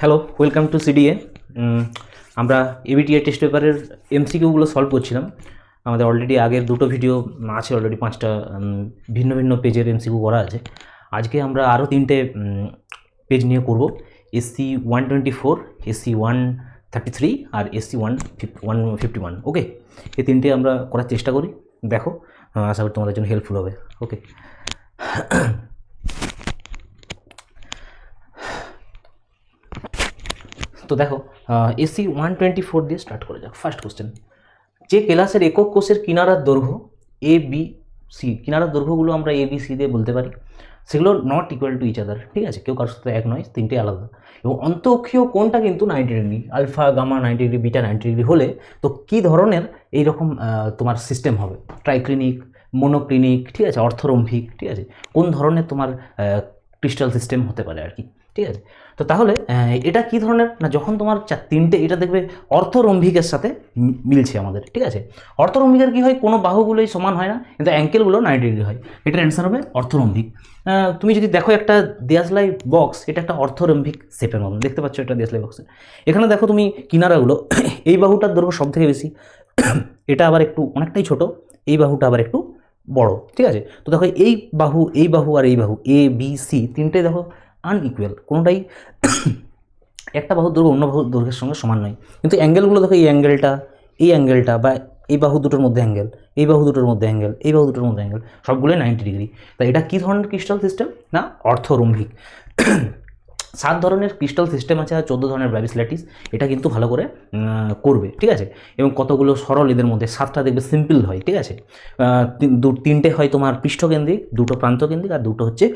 Hello, welcome to CDA. আমরা এবিটিআই test পেপারের এমসিকিউগুলো solve করছিলাম। আমাদের অলরেডি আগের দুটো ভিডিও আছে, অলরেডি 5টা ভিন্ন ভিন্ন পেজের এমসিকিউ করা আছে। আজকে আমরা আরও 3টে পেজ নিয়ে করব, এসসি 124, এসসি 133 আর এসসি 151। ওকে, এই 3টে আমরা করার চেষ্টা করি। দেখো, আশা করি তোমাদের জন্য হেল্পফুল হবে। ওকে, তো দেখো, এসসি 124 দিয়ে স্টার্ট করে যাক। ফার্স্ট কোশ্চেন, যে ক্লাসের একক কোষের কিনারার দৈর্ঘ্য এ বি সি, কিনারার দৈর্ঘ্যগুলো আমরা এ বি সি দিয়ে বলতে পারি, সেগুলো not equal to each other. ঠিক আছে, কেউ কারোর সাথে এক নয়, 3টে আলাদা। এবং অন্তঃক্ষীয় কোণটা কিন্তু 90 degree, alpha gamma 90 degree, beta 90 degree হলে তো কী ধরনের এইরকম তোমার সিস্টেম হবে? ট্রাইক্লিনিক, মোনোক্লিনিক, ঠিক আছে, অর্থরম্ভিক, ঠিক আছে, কোন ধরনের তোমার ক্রিস্টাল সিস্টেম হতে পারে আর কি। ঠিক আছে, তো তাহলে এটা কী ধরনের না, যখন তোমার 3টে এটা দেখবে অর্থরম্ভিকের সাথে মিলছে আমাদের। ঠিক আছে, অর্থরম্ভিকের কী হয়, কোনো বাহুগুলোই সমান হয় না, কিন্তু অ্যাঙ্কেলগুলো 90 ডিগ্রি হয়। এটার অ্যান্সার হবে অর্থরম্ভিক। তুমি যদি দেখো একটা দেয়াশলাই বক্স, এটা একটা অর্থরম্ভিক শেপের মতন দেখতে পাচ্ছ, এটা দেয়াশলাই বক্সে। এখানে দেখো তুমি কিনারাগুলো, এই বাহুটার দৈর্ঘ্য সব থেকে বেশি, এটা আবার একটু অনেকটাই ছোট, এই বাহুটা আবার একটু বড়। ঠিক আছে, তো দেখো এই বাহু আর এই বাহু এ বি সি 3টে দেখো আনইকুয়াল, কোনোটাই একটা বাহুর দৈর্ঘ্য অন্য বাহুর দৈর্ঘ্যের সঙ্গে সমান নয়। কিন্তু অ্যাঙ্গেলগুলো দেখো, এই অ্যাঙ্গেলটা বা এই বাহু দুটোর মধ্যে অ্যাঙ্গেল, এই বাহু দুটোর মধ্যে অ্যাঙ্গেল, এই বাহু দুটোর মধ্যে অ্যাঙ্গেল, সবগুলোই 90 ডিগ্রি। তাই এটা কী ধরনের ক্রিস্টাল সিস্টেম না, অর্থরম্ভিক। 7 ধরনের ক্রিস্টাল সিস্টেম আছে আর 14 ধরনের ব্রাভিস ল্যাটিস। এটা কিন্তু ভালো করে করবে। ঠিক আছে, এবং কতগুলো সরল এদের মধ্যে, 7টা দেখবে সিম্পল হয়। ঠিক আছে, 3টে হয় তোমার পৃষ্ঠকেন্দ্রিক, 2টো প্রান্তকেন্দ্রিক আর 2টো হচ্ছে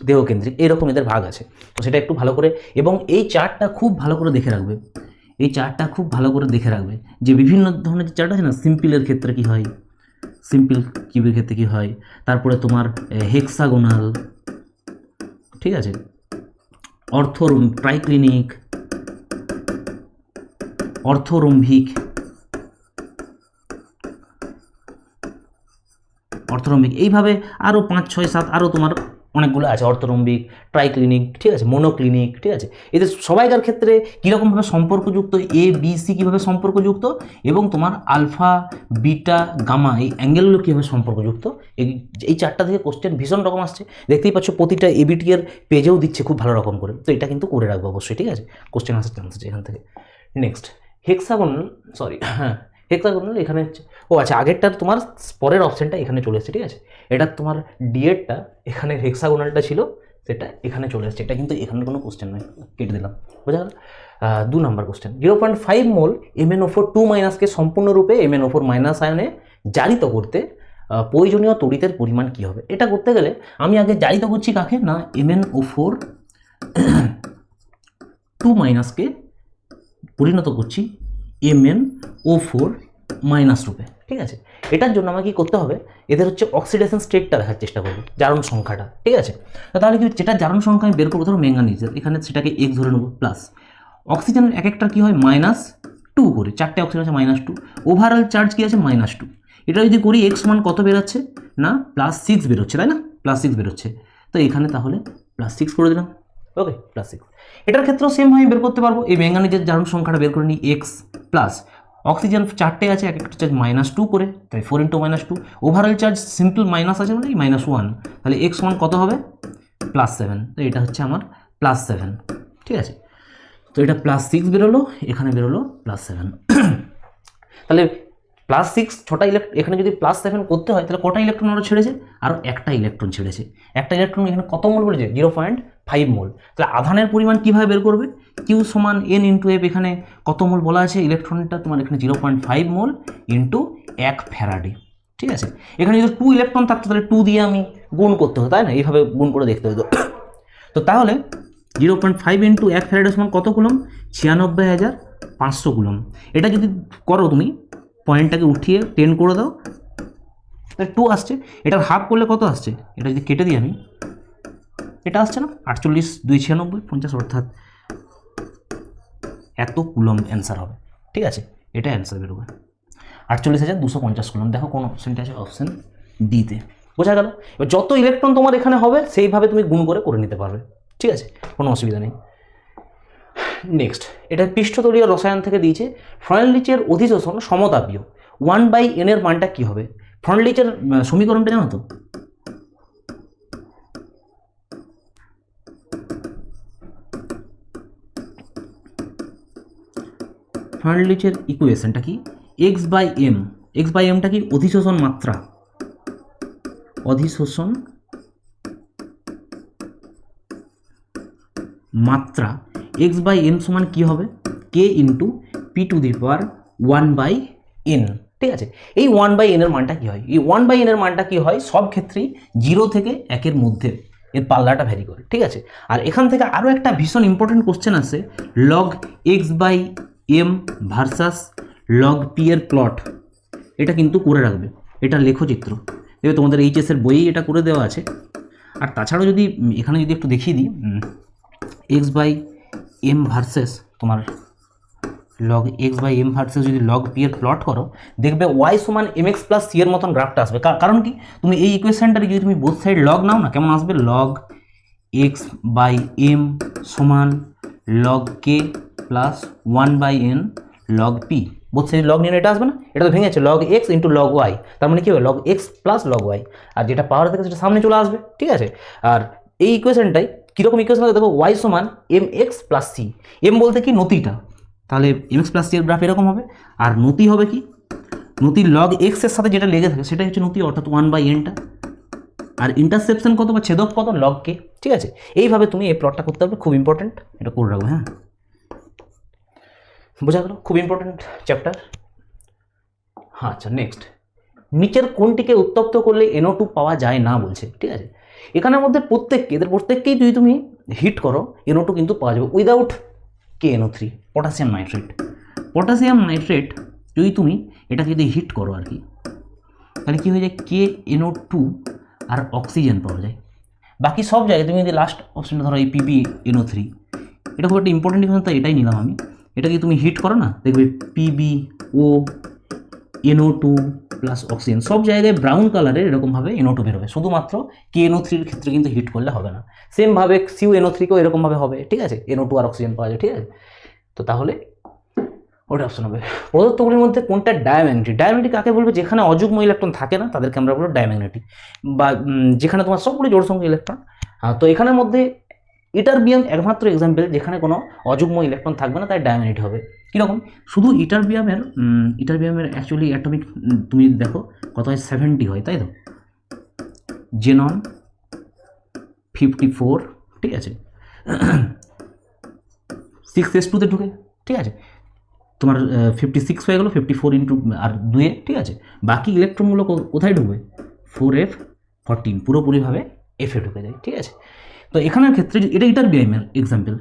দেহকেন্দ্রিক, এরকম এদের ভাগ আছে। তো সেটা একটু ভালো করে, এবং এই চার্টটা খুব ভালো করে দেখে রাখবে, এই চার্টটা খুব ভালো করে দেখে রাখবে যে বিভিন্ন ধরনের যে চার্ট আছে না, সিম্পলের ক্ষেত্রে কী হয়, সিম্পল কিউবের ক্ষেত্রে কী হয়, তারপরে তোমার হেক্সাগোনাল, ঠিক আছে, ট্রাইক্লিনিক, অর্থরম্ভিক, এইভাবে আরও 5, 6, 7 আরও তোমার অনেকগুলো আছে, অর্থরম্ভিক, ট্রাইক্লিনিক, ঠিক আছে, মোনোক্লিনিক। ঠিক আছে, এদের সবাইকার ক্ষেত্রে কীরকমভাবে সম্পর্কযুক্ত, এ বি সি কীভাবে সম্পর্কযুক্ত, এবং তোমার আলফা বিটা গামা এই অ্যাঙ্গেলগুলো কীভাবে সম্পর্কযুক্ত, এই চারটা থেকে কোশ্চেন ভীষণ রকম আসছে। দেখতেই পাচ্ছ প্রতিটা এবিটি এর পেজেও দিচ্ছে খুব ভালো রকম করে। তো এটা কিন্তু করে রাখবো অবশ্যই। ঠিক আছে, কোশ্চেন আসার চান্স আছে এখান থেকে। নেক্সট, হেক্সাগোনাল, হেক্সাগোনাল এখানে, ও আচ্ছা, আগেরটার তোমার পরের অপশানটা এখানে চলে এসেছে। ঠিক আছে, এটা তোমার ডিএডটা এখানে হেক্সাগোনালটা ছিল, সেটা এখানে চলে এসেছে। এটা কিন্তু এখানে কোনো কোশ্চেন নয়, কেটে দিলাম। বোঝা গেল? 2 নম্বর কোশ্চেন, 0.5 মোল MnO4 কে সম্পূর্ণরূপে MnO4- আয়নে জারিত করতে প্রয়োজনীয় তড়িতের পরিমাণ কী হবে? এটা করতে গেলে আমি আগে জারিত করছি কাকে না, MnO4 কে পরিণত করছি MnO4- রূপে। ঠিক আছে, এটার জন্য আমাকে কী করতে হবে, এদের হচ্ছে অক্সিডেশন স্টেটটা দেখার চেষ্টা করবো, জারণ সংখ্যাটা। ঠিক আছে, তাহলে কি, যেটা জারণ সংখ্যা আমি বের করবো, ধরো ম্যাঙ্গানিজের, এখানে সেটাকে X ধরে নেবো, প্লাস অক্সিজেনের এক একটার কী হয় -2 করে, 4টে অক্সিজেন আছে -2, ওভারঅল চার্জ কী আছে -2। এটা যদি করি X মান কত বেরোচ্ছে না, +6 বেরোচ্ছে, তাই না, +6 বেরোচ্ছে। তো এখানে তাহলে +6 করে দিলাম। ওকে, +6। এটার ক্ষেত্রেও সেমভাবে বের করতে পারবো, এই ম্যাঙ্গানিজের জারণ সংখ্যাটা বের করে নিই, X প্লাস অক্সিজেন 4টে আছে, এক একটা চার্জ -2 করে, তাই 4 × -2, ওভারঅল চার্জ সিম্পল মাইনাস আছে মানে -1, তাহলে X মান কত হবে +7। তো এটা হচ্ছে আমার +7। ঠিক আছে, তো এটা +6 বেরোলো, এখানে বেরোলো +7। তাহলে +6 6টা ইলেকট্রন, এখানে যদি +7 করতে হয় তাহলে কটা ইলেকট্রন আরও ছেড়েছে, আরও একটা ইলেকট্রন ছেড়েছে। একটা ইলেকট্রন এখানে কত মোল বলেছে, 0.5 মোল। তাহলে আধানের পরিমাণ কীভাবে বের করবে, Q = N × F, এখানে কত মোল বলা আছে ইলেকট্রনটা, তোমার এখানে 0.5 মোল × 1 ফ্যারাডে। ঠিক আছে, এখানে যদি 2 ইলেকট্রন থাকতো তাহলে 2 দিয়ে আমি গুণ করতে হতো, তাই না, এইভাবে গুণ করে দেখতে হতো। তো তাহলে 0.5 × 1 ফ্যারাডে সমান কত কুলম, 96,500 কুলম। এটা যদি করো তুমি, পয়েন্টটাকে উঠিয়ে 10 করে দাও, তাহলে 2 আসছে। এটার হাফ করলে কত আসছে, এটা যদি কেটে দিই আমি, এটা আসছে না 48, 2 96, 50, অর্থাৎ এত কুলম অ্যান্সার হবে। ঠিক আছে, এটা অ্যান্সার বেরোবে 48,250 কুলম। দেখো কোন অপশানটা আছে, অপশান ডিতে। বোঝা গেল? এবার যত ইলেকট্রন তোমার এখানে হবে সেইভাবে তুমি গুণ করে নিতে পারবে। ঠিক আছে, কোনো অসুবিধা নেই। নেক্সট, এটা পৃষ্ঠতলীয় রসায়ন থেকে দিয়েছে। ফ্রন্টলিচের অধিশোষণ সমতাপীয়, 1/n এর মানটা কি হবে? ফ্রন্টলিচের সমীকরণটা জানো তো? ফ্রন্টলিচের ইকুয়েশনটা কি? x/m, x/mটা কি? অধিশোষণ মাত্রা, অধিশোষণ মাত্রা। x/m সমান কি হবে? k into p⁴1/n। ঠিক আছে, এই 1/n এর মানটা কি হয়? এই 1/n এর মানটা কি হয়? সব ক্ষেত্রেই 0 থেকে 1 এর মধ্যে এর পাল্লাটা ভ্যারি করে। ঠিক আছে, আর এখান থেকে আরও একটা ভীষণ ইম্পর্টেন্ট কোশ্চেন আছে, log x/m versus log p এর প্লট। এটা কিন্তু করে রাখবে, এটা লেখচিত্র দেখবে তোমাদের এইচএসের বইয়েই এটা করে দেওয়া আছে। আর তাছাড়াও যদি এখানে যদি একটু দেখিয়ে দিই, x/m ভার্সেস তোমার লগ x/m ভার্সেস যদি লগ p এর প্লট করো, দেখবে y সমান mx প্লাস c এর মতন গ্রাফটা আসবে। কারণ কি, তুমি এই ইকুয়েশনটাকে যদি তুমি বোথ সাইড লগ নাও না, কেমন আসবে? লগ x/m সমান log k plus 1/n log p। Both side log নিয়ে এটা আসবে না? এটা তো ভেঙেছে, log x into log y, তার মানে কি হবে? Log x plus log y, আর যেটা পাওয়ার থেকে সেটা সামনে চলে আসবে। ঠিক আছে, আর এই ইকুয়েশনটাই কীরকম ইকুয়েশন হবে দেখো, y সমান mx প্লাস c। m বলতে কি? নতিটা, তাহলে mx প্লাস c এর গ্রাফ এরকম হবে। আর নতি হবে কি? নতি লগ x এর সাথে যেটা লেগে থাকে সেটাই হচ্ছে নতি, অর্থাৎ 1/nটা। আর ইন্টারসেপশন কত বা ছেদক কত? Log k। ঠিক আছে, এইভাবে তুমি এই প্লটটা করতে হবে, খুব ইম্পর্টেন্ট, এটা করে রাখবে। হ্যাঁ, বোঝা গেল? খুব ইম্পর্টেন্ট চ্যাপ্টার। হ্যাঁ, আচ্ছা, নেক্সট, নিচের কোনটিকে উত্তপ্ত করলে NO2 পাওয়া যায় না বলছে। ঠিক আছে, এখানের মধ্যে এদের প্রত্যেককেই যদি তুমি হিট করো, NO2 কিন্তু পাওয়া যাবে without KNO3, potassium nitrate. Potassium nitrate যদি তুমি এটাকে যদি হিট করো আর কি, তাহলে কী হয়ে যায়? KNO2 আর অক্সিজেন পাওয়া যায়। বাকি সব জায়গায় তুমি যদি লাস্ট অপশনটা ধরো এই PbNO3, এটা খুব একটা ইম্পর্টেন্ট ইকুয়েশন, তাই এটাই নিলাম আমি। এটাকে তুমি হিট করো না, দেখবে PbO NO2 প্লাস অক্সিজেন, সব জায়গায় ব্রাউন কালারের এরকমভাবে NO2 বেরোবে। শুধুমাত্র KNO3 এর ক্ষেত্রে কিন্তু হিট করলে হবে না। সেমভাবে CuNO3কেও এরকমভাবে হবে। ঠিক আছে, NO2 আর অক্সিজেন পাওয়া যায়। ঠিক আছে, তো তাহলে ওটা অপশন হবে। প্রদত্তগুলির মধ্যে কোনটা ডায়াম্যাগনেটিক? ডায়াম্যাগনেটিক কাকে বলবে? যেখানে অযুগ্ম ইলেকট্রন থাকে না তাদেরকে আমরা বলবো ডায়াম্যাগনেটিক, বা যেখানে তোমার সবগুলো জোড় সংখ্যক ইলেকট্রন। তো এখানের মধ্যে ইটারবিয়াম একমাত্র এক্সাম্পল যেখানে কোনো অযুগ্ম ইলেকট্রন থাকবে না, তাই ডায়াম্যাগনেটিক হবে। কীরকম? শুধু ইটারবিয়ামের অ্যাকচুয়ালি অ্যাটমিক তুমি দেখো কত হয়? 70 হয়, তাই তো? জেনন 54, ঠিক আছে, 6s2-তে ঢুকে। ঠিক আছে, তোমার 56 হয়ে গেলো, 54 ইন্টু আর 2, ঠিক আছে। বাকি ইলেকট্রনগুলো কোথায় ঢুকবে? 4f14 পুরোপুরিভাবে এফে ঢুকে যায়। ঠিক আছে, তো এখানের ক্ষেত্রে এটা ইটারবিয়ামের example,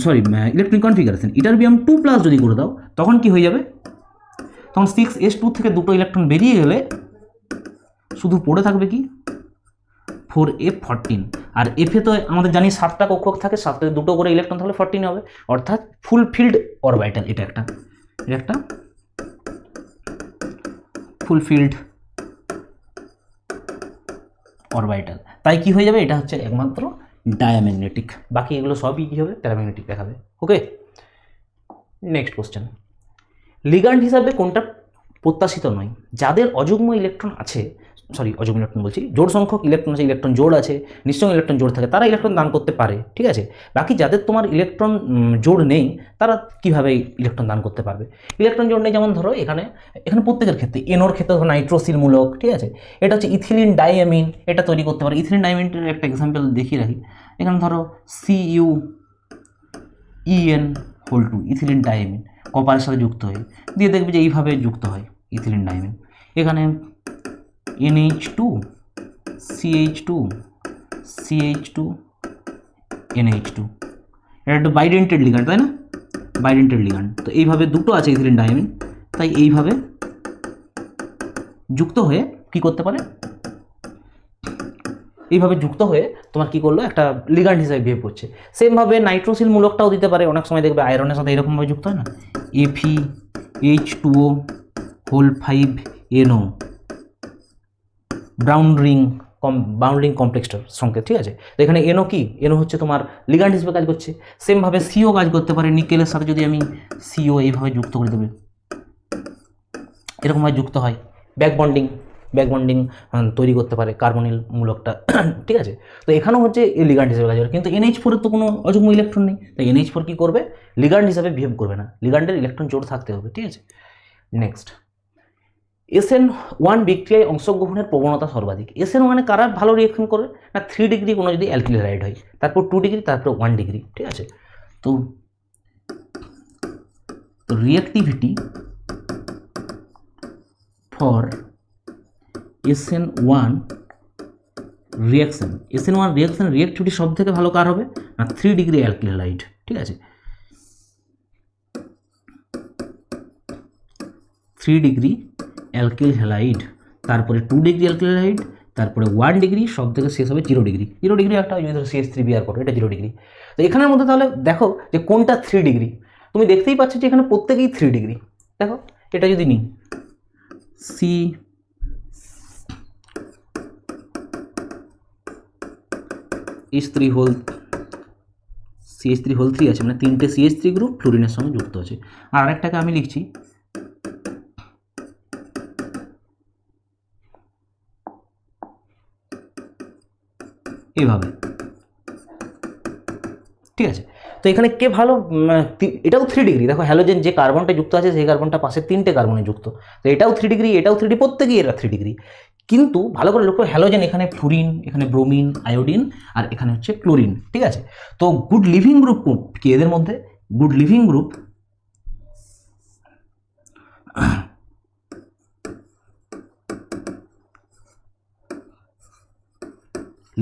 sorry electronic configuration. Ytterbium 2+ যদি করে দাও তখন কি হয়ে যাবে? তখন 6s2 থেকে দুটো ইলেকট্রন বেরিয়ে গেলে শুধু পড়ে থাকবে কি? 4f14। আর এফে তো আমাদের জানি 7টা কক্ষক থাকে, 7টাতে দুটো করে ইলেকট্রন থাকলে 14 হবে, অর্থাৎ ফুলফিল্ড অরবিটাল। এটা একটা ফুলফিল্ড অরবিটাল। তাই কি হয়ে যাবে? এটা হচ্ছে একমাত্র ডায়াম্যাগনেটিক, বাকি এগুলো সবই কী হবে? প্যারাম্যাগনেটিক দেখাবে। ওকে, নেক্সট কোশ্চেন, লিগ্যান্ড হিসাবে কোনটা প্রত্যাশিত নয়? যাদের অযুগ্ম ইলেকট্রন আছে, অযুগ্ম ইলেকট্রন বলছি, জোড় সংখ্যক ইলেকট্রন আছে, ইলেকট্রন জোড় আছে, নিশ্চয়ই ইলেকট্রন জোড় থাকে, তারা ইলেকট্রন দান করতে পারে। ঠিক আছে, বাকি যাদের তোমার ইলেকট্রন জোড় নেই তারা কীভাবে ইলেকট্রন দান করতে পারবে? ইলেকট্রন জোড় নেই, যেমন ধরো এখানে প্রত্যেকের ক্ষেত্রে, এনোর ক্ষেত্রে ধরো নাইট্রোসিল মূলক। ঠিক আছে, এটা হচ্ছে ইথিলিন ডাইঅ্যামিন, এটা তৈরি করতে পারে। ইথিলিন ডাইঅ্যামিনের একটা এক্সাম্পল দেখিয়ে রাখি, এখানে ধরো CuEN2 ইথিলিন ডাইঅ্যামিন কপারের সাথে যুক্ত হয়ে দিয়ে দেখবে যে এইভাবে যুক্ত হয় ইথিলিন ডাইঅ্যামিন। এখানে NH2 CH2 NH2, এটা একটা বাইডেন্টেড লিগ্যান্ড, তাই না? বাইডেন্টেড লিগ্যান্ড, তো এইভাবে দুটো আছে ইথিলিন ডাইঅ্যামিন, তাই এইভাবে যুক্ত হয়ে কি করতে পারে? এইভাবে যুক্ত হয়ে তোমার কি করলো? একটা লিগ্যান্ড হিসাবে বিহেভ করছে। সেমভাবে নাইট্রোসিল মূলকটাও দিতে পারে, অনেক সময় দেখবে আয়রনের সাথে এরকমভাবে যুক্ত হয় না, FeH2O5NO, ব্রাউন রিং বাউন্ডিং কমপ্লেক্সটার সংকেত, ঠিক আছে। তো এখানে এনও কি, এনও হচ্ছে তোমার লিগ্যান্ড হিসেবে কাজ করছে। সেমভাবে সিও কাজ করতে পারে, নিকেলের সাথে যদি আমি সিও এইভাবে যুক্ত করে দেবে, এরকমভাবে যুক্ত হয়, ব্যাক বন্ডিং তৈরি করতে পারে কার্বনিল মূলকটা, ঠিক আছে। তো এখানেও হচ্ছে এই লিগ্যান্ড হিসেবে কাজ করে, কিন্তু NH4 এর তো কোনো অযুগ্ম ইলেকট্রন নেই, তাই NH4 কী করবে, লিগ্যান্ড হিসাবে বিহেভ করবে না, লিগ্যান্ডের ইলেকট্রন জোড় থাকতে হবে, ঠিক আছে। নেক্সট, SN1 বিক্রিয়ায় অংশগ্রহণের প্রবণতা সর্বাধিক। SN1 কারা ভালো রিয়াকশন করে না, 3 ডিগ্রি কোনো যদি অ্যালকিল হ্যালাইড হয়, তারপর 2 ডিগ্রি, তারপর 1 ডিগ্রি, ঠিক আছে। তো reactivity for SN1 reaction, SN1 রিয়াকশনের রিঅ্যাক্টিভিটি সব থেকে ভালো কার হবে না, 3 ডিগ্রি অ্যালকিল হ্যালাইড, ঠিক আছে। 3 ডিগ্রি অ্যালকিল হ্যালাইড, তারপরে 2 ডিগ্রি অ্যালকিল হ্যালাইড, তারপরে 1 ডিগ্রি, সব থেকে শেষ হবে 0 ডিগ্রি। 0 ডিগ্রি একটা যদি CH3Br করো, এটা 0 ডিগ্রি। তো এখানের মধ্যে তাহলে দেখো যে কোনটা 3 ডিগ্রি, তুমি দেখতেই পাচ্ছ যে এখানে প্রত্যেকেই 3 ডিগ্রি। দেখো এটা যদি নিই CH3 হোল 3 আছে, মানে 3টে CH3 গ্রুপ ফ্লোরিনের সঙ্গে যুক্ত আছে। আর আরেকটাকে আমি লিখছি এইভাবে, ঠিক আছে। তো এখানে কে ভালো, এটাও 3 ডিগ্রি, দেখো হ্যালোজেন যে কার্বনটা যুক্ত আছে সেই কার্বনটা পাশে 3টে কার্বনে যুক্ত, তো এটাও 3 ডিগ্রি, এটাও 3 ডিগ্রি, প্রত্যেকেই এটা 3 ডিগ্রি। কিন্তু ভালো করে লক্ষ্য, হ্যালোজেন এখানে ফ্লুরিন, এখানে ব্রোমিন, আয়োডিন, আর এখানে হচ্ছে ক্লোরিন, ঠিক আছে। তো গুড লিভিং গ্রুপ কি এদের মধ্যে, good living group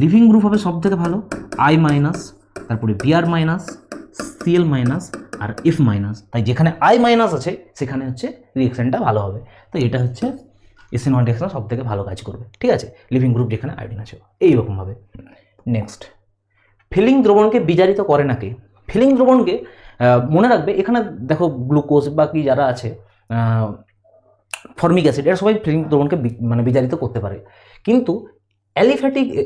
living group হবে সব থেকে ভালো I মাইনাস, তারপরে Br মাইনাস, Cl মাইনাস, আর F মাইনাস। তাই যেখানে I মাইনাস আছে সেখানে হচ্ছে রিয়েকশনটা ভালো হবে। তো এটা হচ্ছে SN1 রিয়েকশন সব থেকে ভালো কাজ করবে, ঠিক আছে, লিভিং গ্রুপ যেখানে আয়োডিন আছে এইরকমভাবে। নেক্সট, ফিলিং দ্রবণকে বিজারিত করে না কে? ফিলিং দ্রবণকে মনে রাখবে, এখানে দেখো গ্লুকোজ বা কি যারা আছে, ফর্মিক অ্যাসিড, এরা সবাই ফিলিং দ্রবণকে মানে বিজারিত করতে পারে, কিন্তু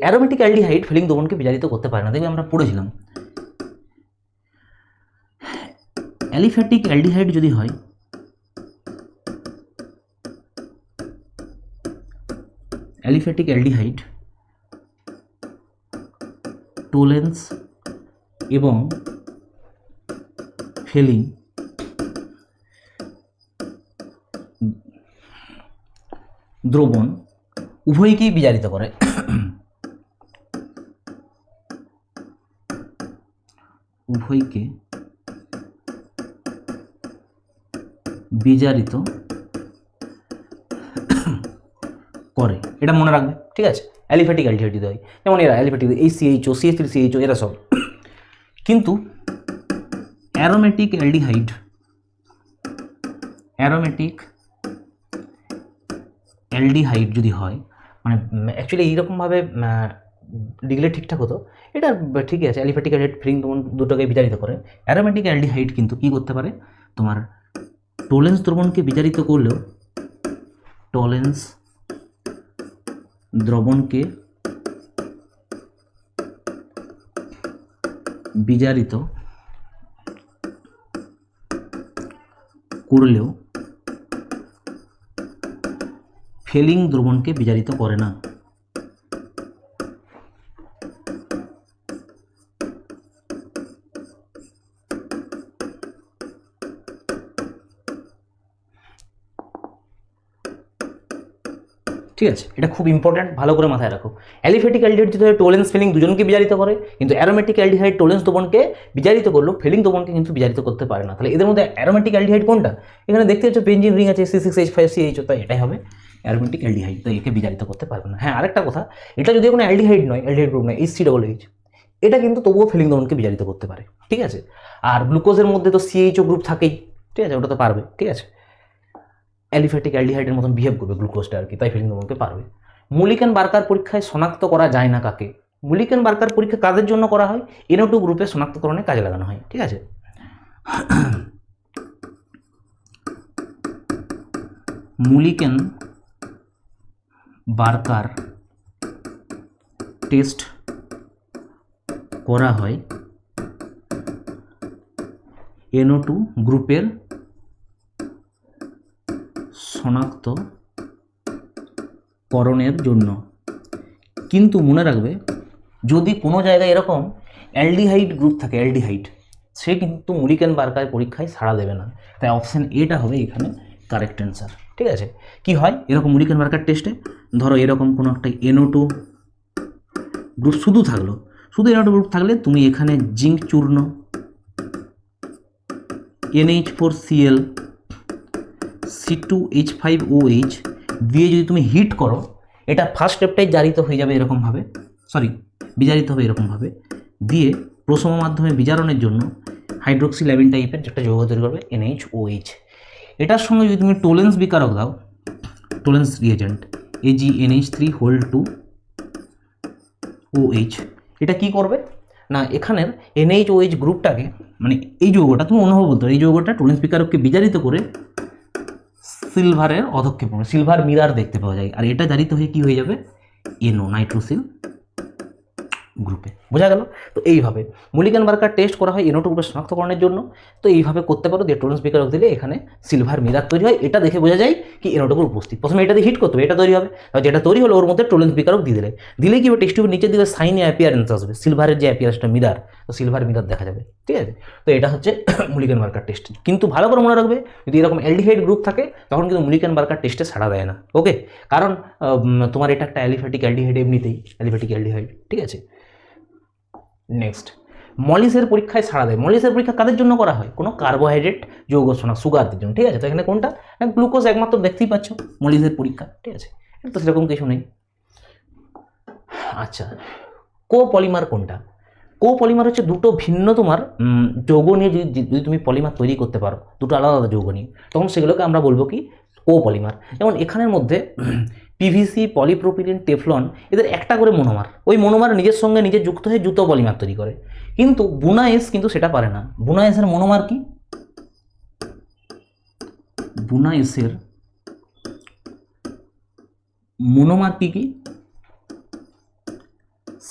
অ্যারোমেটিক অ্যালডিহাইড ফিলিং দ্রবণকে বিজারিত করতে পারে না। দেখবে আমরা পড়েছিলাম, অ্যালিফ্যাটিক অ্যালডিহাইড যদি হয়, অ্যালিফ্যাটিক অ্যালডিহাইড টোলেন্স এবং ফিলিং দ্রবণ উভয়কেই বিজারিত করে, উভয়কে বিজারিত করে, এটা মনে রাখবে, ঠিক আছে। অ্যালিফ্যাটিক অ্যালডিহাইড যদি হয়, যেমন এরা অ্যালিফ্যাটিক CHO, CH3CHO এরা সব, কিন্তু অ্যারোমেটিক অ্যালডিহাইড, অ্যারোমেটিক অ্যালডিহাইড যদি হয়, মানে অ্যাকচুয়ালি এইরকমভাবে লিখলে ঠিকঠাক হতো, এটা ঠিকই আছে। অ্যালিফ্যাটিক অ্যালডিহাইড ফিলিং দ্রবণ দুটোকে বিজারিত করে, অ্যারোমেটিক অ্যালডিহাইড কিন্তু কী করতে পারে, তোমার টোলেন্স দ্রবণকে বিজারিত করলেও, টোলেন্স দ্রবণকে বিজারিত করলেও ফিলিং দ্রবণকে বিজারিত করে না। ঠিক আছে, এটা খুব ইম্পর্ট্যান্ট, ভালো করে মাথায় রাখো। অ্যালিফ্যাটিক অ্যালডিহাইড যদি হয় টোলেন্স ফিলিং দুজনকে বিজারিত করে, কিন্তু অ্যারোমেটিক অ্যালডিহাইড টোলেন্স দ্রবণকে বিজারিত করলেও ফিলিং দ্রবণকে কিন্তু বিজারিত করতে পারে না। তাহলে এদের মধ্যে অ্যারোমেটিক অ্যালডিহাইড কোনটা? এখানে দেখতে পাচ্ছ বেঞ্জিন রিং আছে, C6H5CHO, তাই এটাই হবে অ্যারোমেটিক অ্যালডিহাইড, তাই একে বিজারিত করতে পারবে না। হ্যাঁ, আরেকটা কথা, এটা যদি কোনো অ্যালডিহাইড নয়, অ্যালডিহাইড গ্রুপ নয়, HCOOH, এটা কিন্তু তবুও ফিলিং দ্রবণকে বিজারিত করতে পারে, ঠিক আছে। আর গ্লুকোজের মধ্যে তো CHO গ্রুপ থাকেই, ঠিক আছে, ওটা তো পারবে, ঠিক আছে। অ্যালিফ্যাটিক অ্যালডিহাইডের মতন বিহেভ করবে গ্লুকোজটা আর কি, তাই ফিলিং দ্রবণকে পারবে। মুলিকেন বার্কার পরীক্ষায় শনাক্ত করা যায় না কাকে? মুলিকেন বার্কার পরীক্ষা কাদের জন্য করা হয়? NO2 গ্রুপে শনাক্তকরণে কাজে লাগানো হয়, ঠিক আছে। মুলিকেন বার্কার টেস্ট করা হয় NO2 গ্রুপের শনাক্তকরণের জন্য। কিন্তু মনে রাখবে, যদি কোনো জায়গায় এরকম অ্যালডিহাইড গ্রুপ থাকে, অ্যালডিহাইড, সে কিন্তু মুলিকেন বার্কার পরীক্ষায় ছাড়া দেবে না। তাই অপশান এটা হবে এখানে কারেক্ট অ্যান্সার। ঠিক আছে, কি হয় এরকম মুলিকেন বার্কার টেস্টে, ধরো এরকম কোনো একটা NO2 গ্রুপ শুধু থাকলো, শুধু NO2 গ্রুপ থাকলে তুমি এখানে জিঙ্ক চূর্ণ, NH4Cl, C2H5OH দিয়ে যদি তুমি হিট করো, এটা ফার্স্ট স্টেপটাই জারিত হয়ে যাবে এরকমভাবে, বিজারিত হবে এরকমভাবে, দিয়ে প্রশম মাধ্যমে বিজারণের জন্য হাইড্রোক্সি ল্যাবিন টাইপের একটা যৌগ তৈরি করবে NaOH। এটার সঙ্গে যদি তুমি টোলেন্স বিকারক দাও, টোলেন্স রিয়েজেন্ট AgNH3(2)OH, এটা কি করবে না, এখানের NaOH গ্রুপটাকে, মানে এই যৌগটা তুমি অনুভব বলতে পারো, এই যৌগটা টোলেন্স বিকারককে বিজারিত করে সিলভারের অধক্ষেপ করবে, সিলভার মিরার দেখতে পাওয়া যায়, আর এটা জারিত হয়ে কি হয়ে যাবে NO, নাইট্রোসিল গ্রুপে। বোঝা গেল? তো এইভাবে মুলিকেন বার্কার টেস্ট করা হয় NO2 গ্রুপের শনাক্তকরণের জন্য। তো এইভাবে করতে পারো, দিয়ে টোলেন্স বিকারক দিলে এখানে সিলভার মিরার তৈরি হয়, এটা দেখে বোঝা যায় কি NO2 গ্রুপ উপস্থিত। প্রথমে এটা দিয়ে হিট করতে হবে, এটা তৈরি হবে, আর যেটা তৈরি হলো ওর মধ্যে টোলেন্স বিকারক দিয়ে দিলে কি হবে, টেস্ট টিউবের নিচের দিকে সাইনে অ্যাপিয়ারেন্স আসবে, সিলভারের যে অ্যাপিয়ারেন্সটা মিরার, তো সিলভার মিরার দেখা যাবে। ঠিক আছে, তো এটা হচ্ছে মুলিকেন বার্কার টেস্ট। কিন্তু ভালো করে মনে রাখবে, যদি এরকম অ্যালডিহাইড গ্রুপ থাকে তখন কিন্তু মুলিকেন বার্কার টেস্টে ছাড়া দেয় না। ওকে, কারণ তোমার এটা একটা অ্যালিফ্যাটিক অ্যালডিহাইড, এমনিতেই অ্যালিফ্যাটিক অ্যালডিহাইড। ঠিক আছে, নেক্সট, মলিসের পরীক্ষায় ছাড়া দেয়। মলিসের পরীক্ষা কাদের জন্য করা হয়? কোনো কার্বোহাইড্রেট যৌগ সুগারদের জন্য। ঠিক আছে, তো এখানে কোনটা, গ্লুকোজ একমাত্র দেখতেই পাচ্ছ মলিসের পরীক্ষা। ঠিক আছে, এটা তো সেরকম কিছু নেই। আচ্ছা, কোপলিমার কোনটা? কোপলিমার হচ্ছে দুটো ভিন্ন তোমার যৌগ নিয়ে যদি তুমি পলিমার তৈরি করতে পারো, দুটো আলাদা আলাদা যৌগ নিয়ে, তখন সেগুলোকে আমরা বলবো কি কোপলিমার। যেমন এখানের মধ্যে PVC, পলিপ্রোপিলিন, টেফলন, এদের একটা করে মনোমার, ওই মনোমার নিজের সঙ্গে নিজে যুক্ত হয়ে জুতো পলিমার তৈরি করে। কিন্তু বুনাএস কিন্তু সেটা পারে না। বুনাএসের মনোমার কি? বুনাএসের মনোমার কি কি?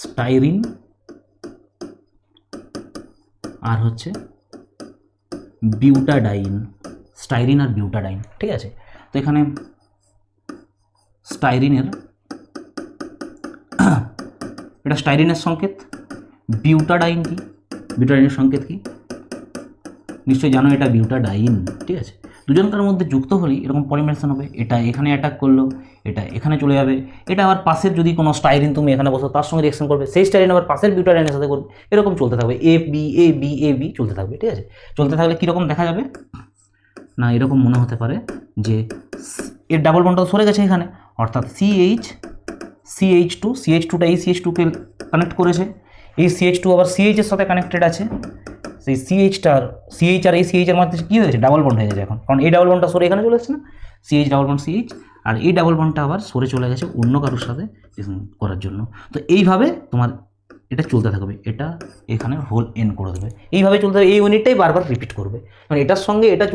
স্টাইরিন আর হচ্ছে বিউটাডাইন, স্টাইরিন আর বিউটাডাইন। ঠিক আছে, তো এখানে স্টাইরিনের, এটা স্টাইরিনের সংকেত, বিউটাডাইন কি? বিউটাডাইনের সংকেত কি? নিশ্চয়ই জানো, এটা বিউটাডাইন। ঠিক আছে, দুজনকার মধ্যে যুক্ত হলেই এরকম পলিমারেশন হবে। এটা এখানে অ্যাটাক করলো, এটা এখানে চলে যাবে, এটা আবার পাশের যদি কোনো স্টাইরিন তুমি এখানে বসো, তার সঙ্গে রিঅ্যাকশন করবে, সেই স্টাইরিন আবার পাশের বিউটাডাইনের সাথে করবে, এরকম চলতে থাকবে, AB চলতে থাকবে। ঠিক আছে, চলতে থাকলে কীরকম দেখা যাবে না, এরকম মনে হতে পারে যে এর ডাবল বন্ডটা সরে গেছে এখানে, অর্থাৎ CH2টা এই CH2কে কানেক্ট করেছে, এই CH2 আবার CH এর সাথে কানেক্টেড আছে, সেই CH আর এই CH এর মধ্যে কী হয়েছে, ডাবল বন্ড হয়ে গেছে এখন, কারণ এই ডাবল বন্ডটা সরে এখানে চলে এসেছে না, CH ডাবল বন্ড CH, আর এই ডাবল বন্ডটা আবার সরে চলে গেছে অন্য কারোর সাথে করার জন্য। তো এইভাবে তোমার এটা চলতে থাকবে, এটা এখানে হোল এন করে দেবে, এইভাবে চলতে থাকবে, এই ইউনিটটাই বারবার রিপিট করবে, মানে এটার সঙ্গে এটা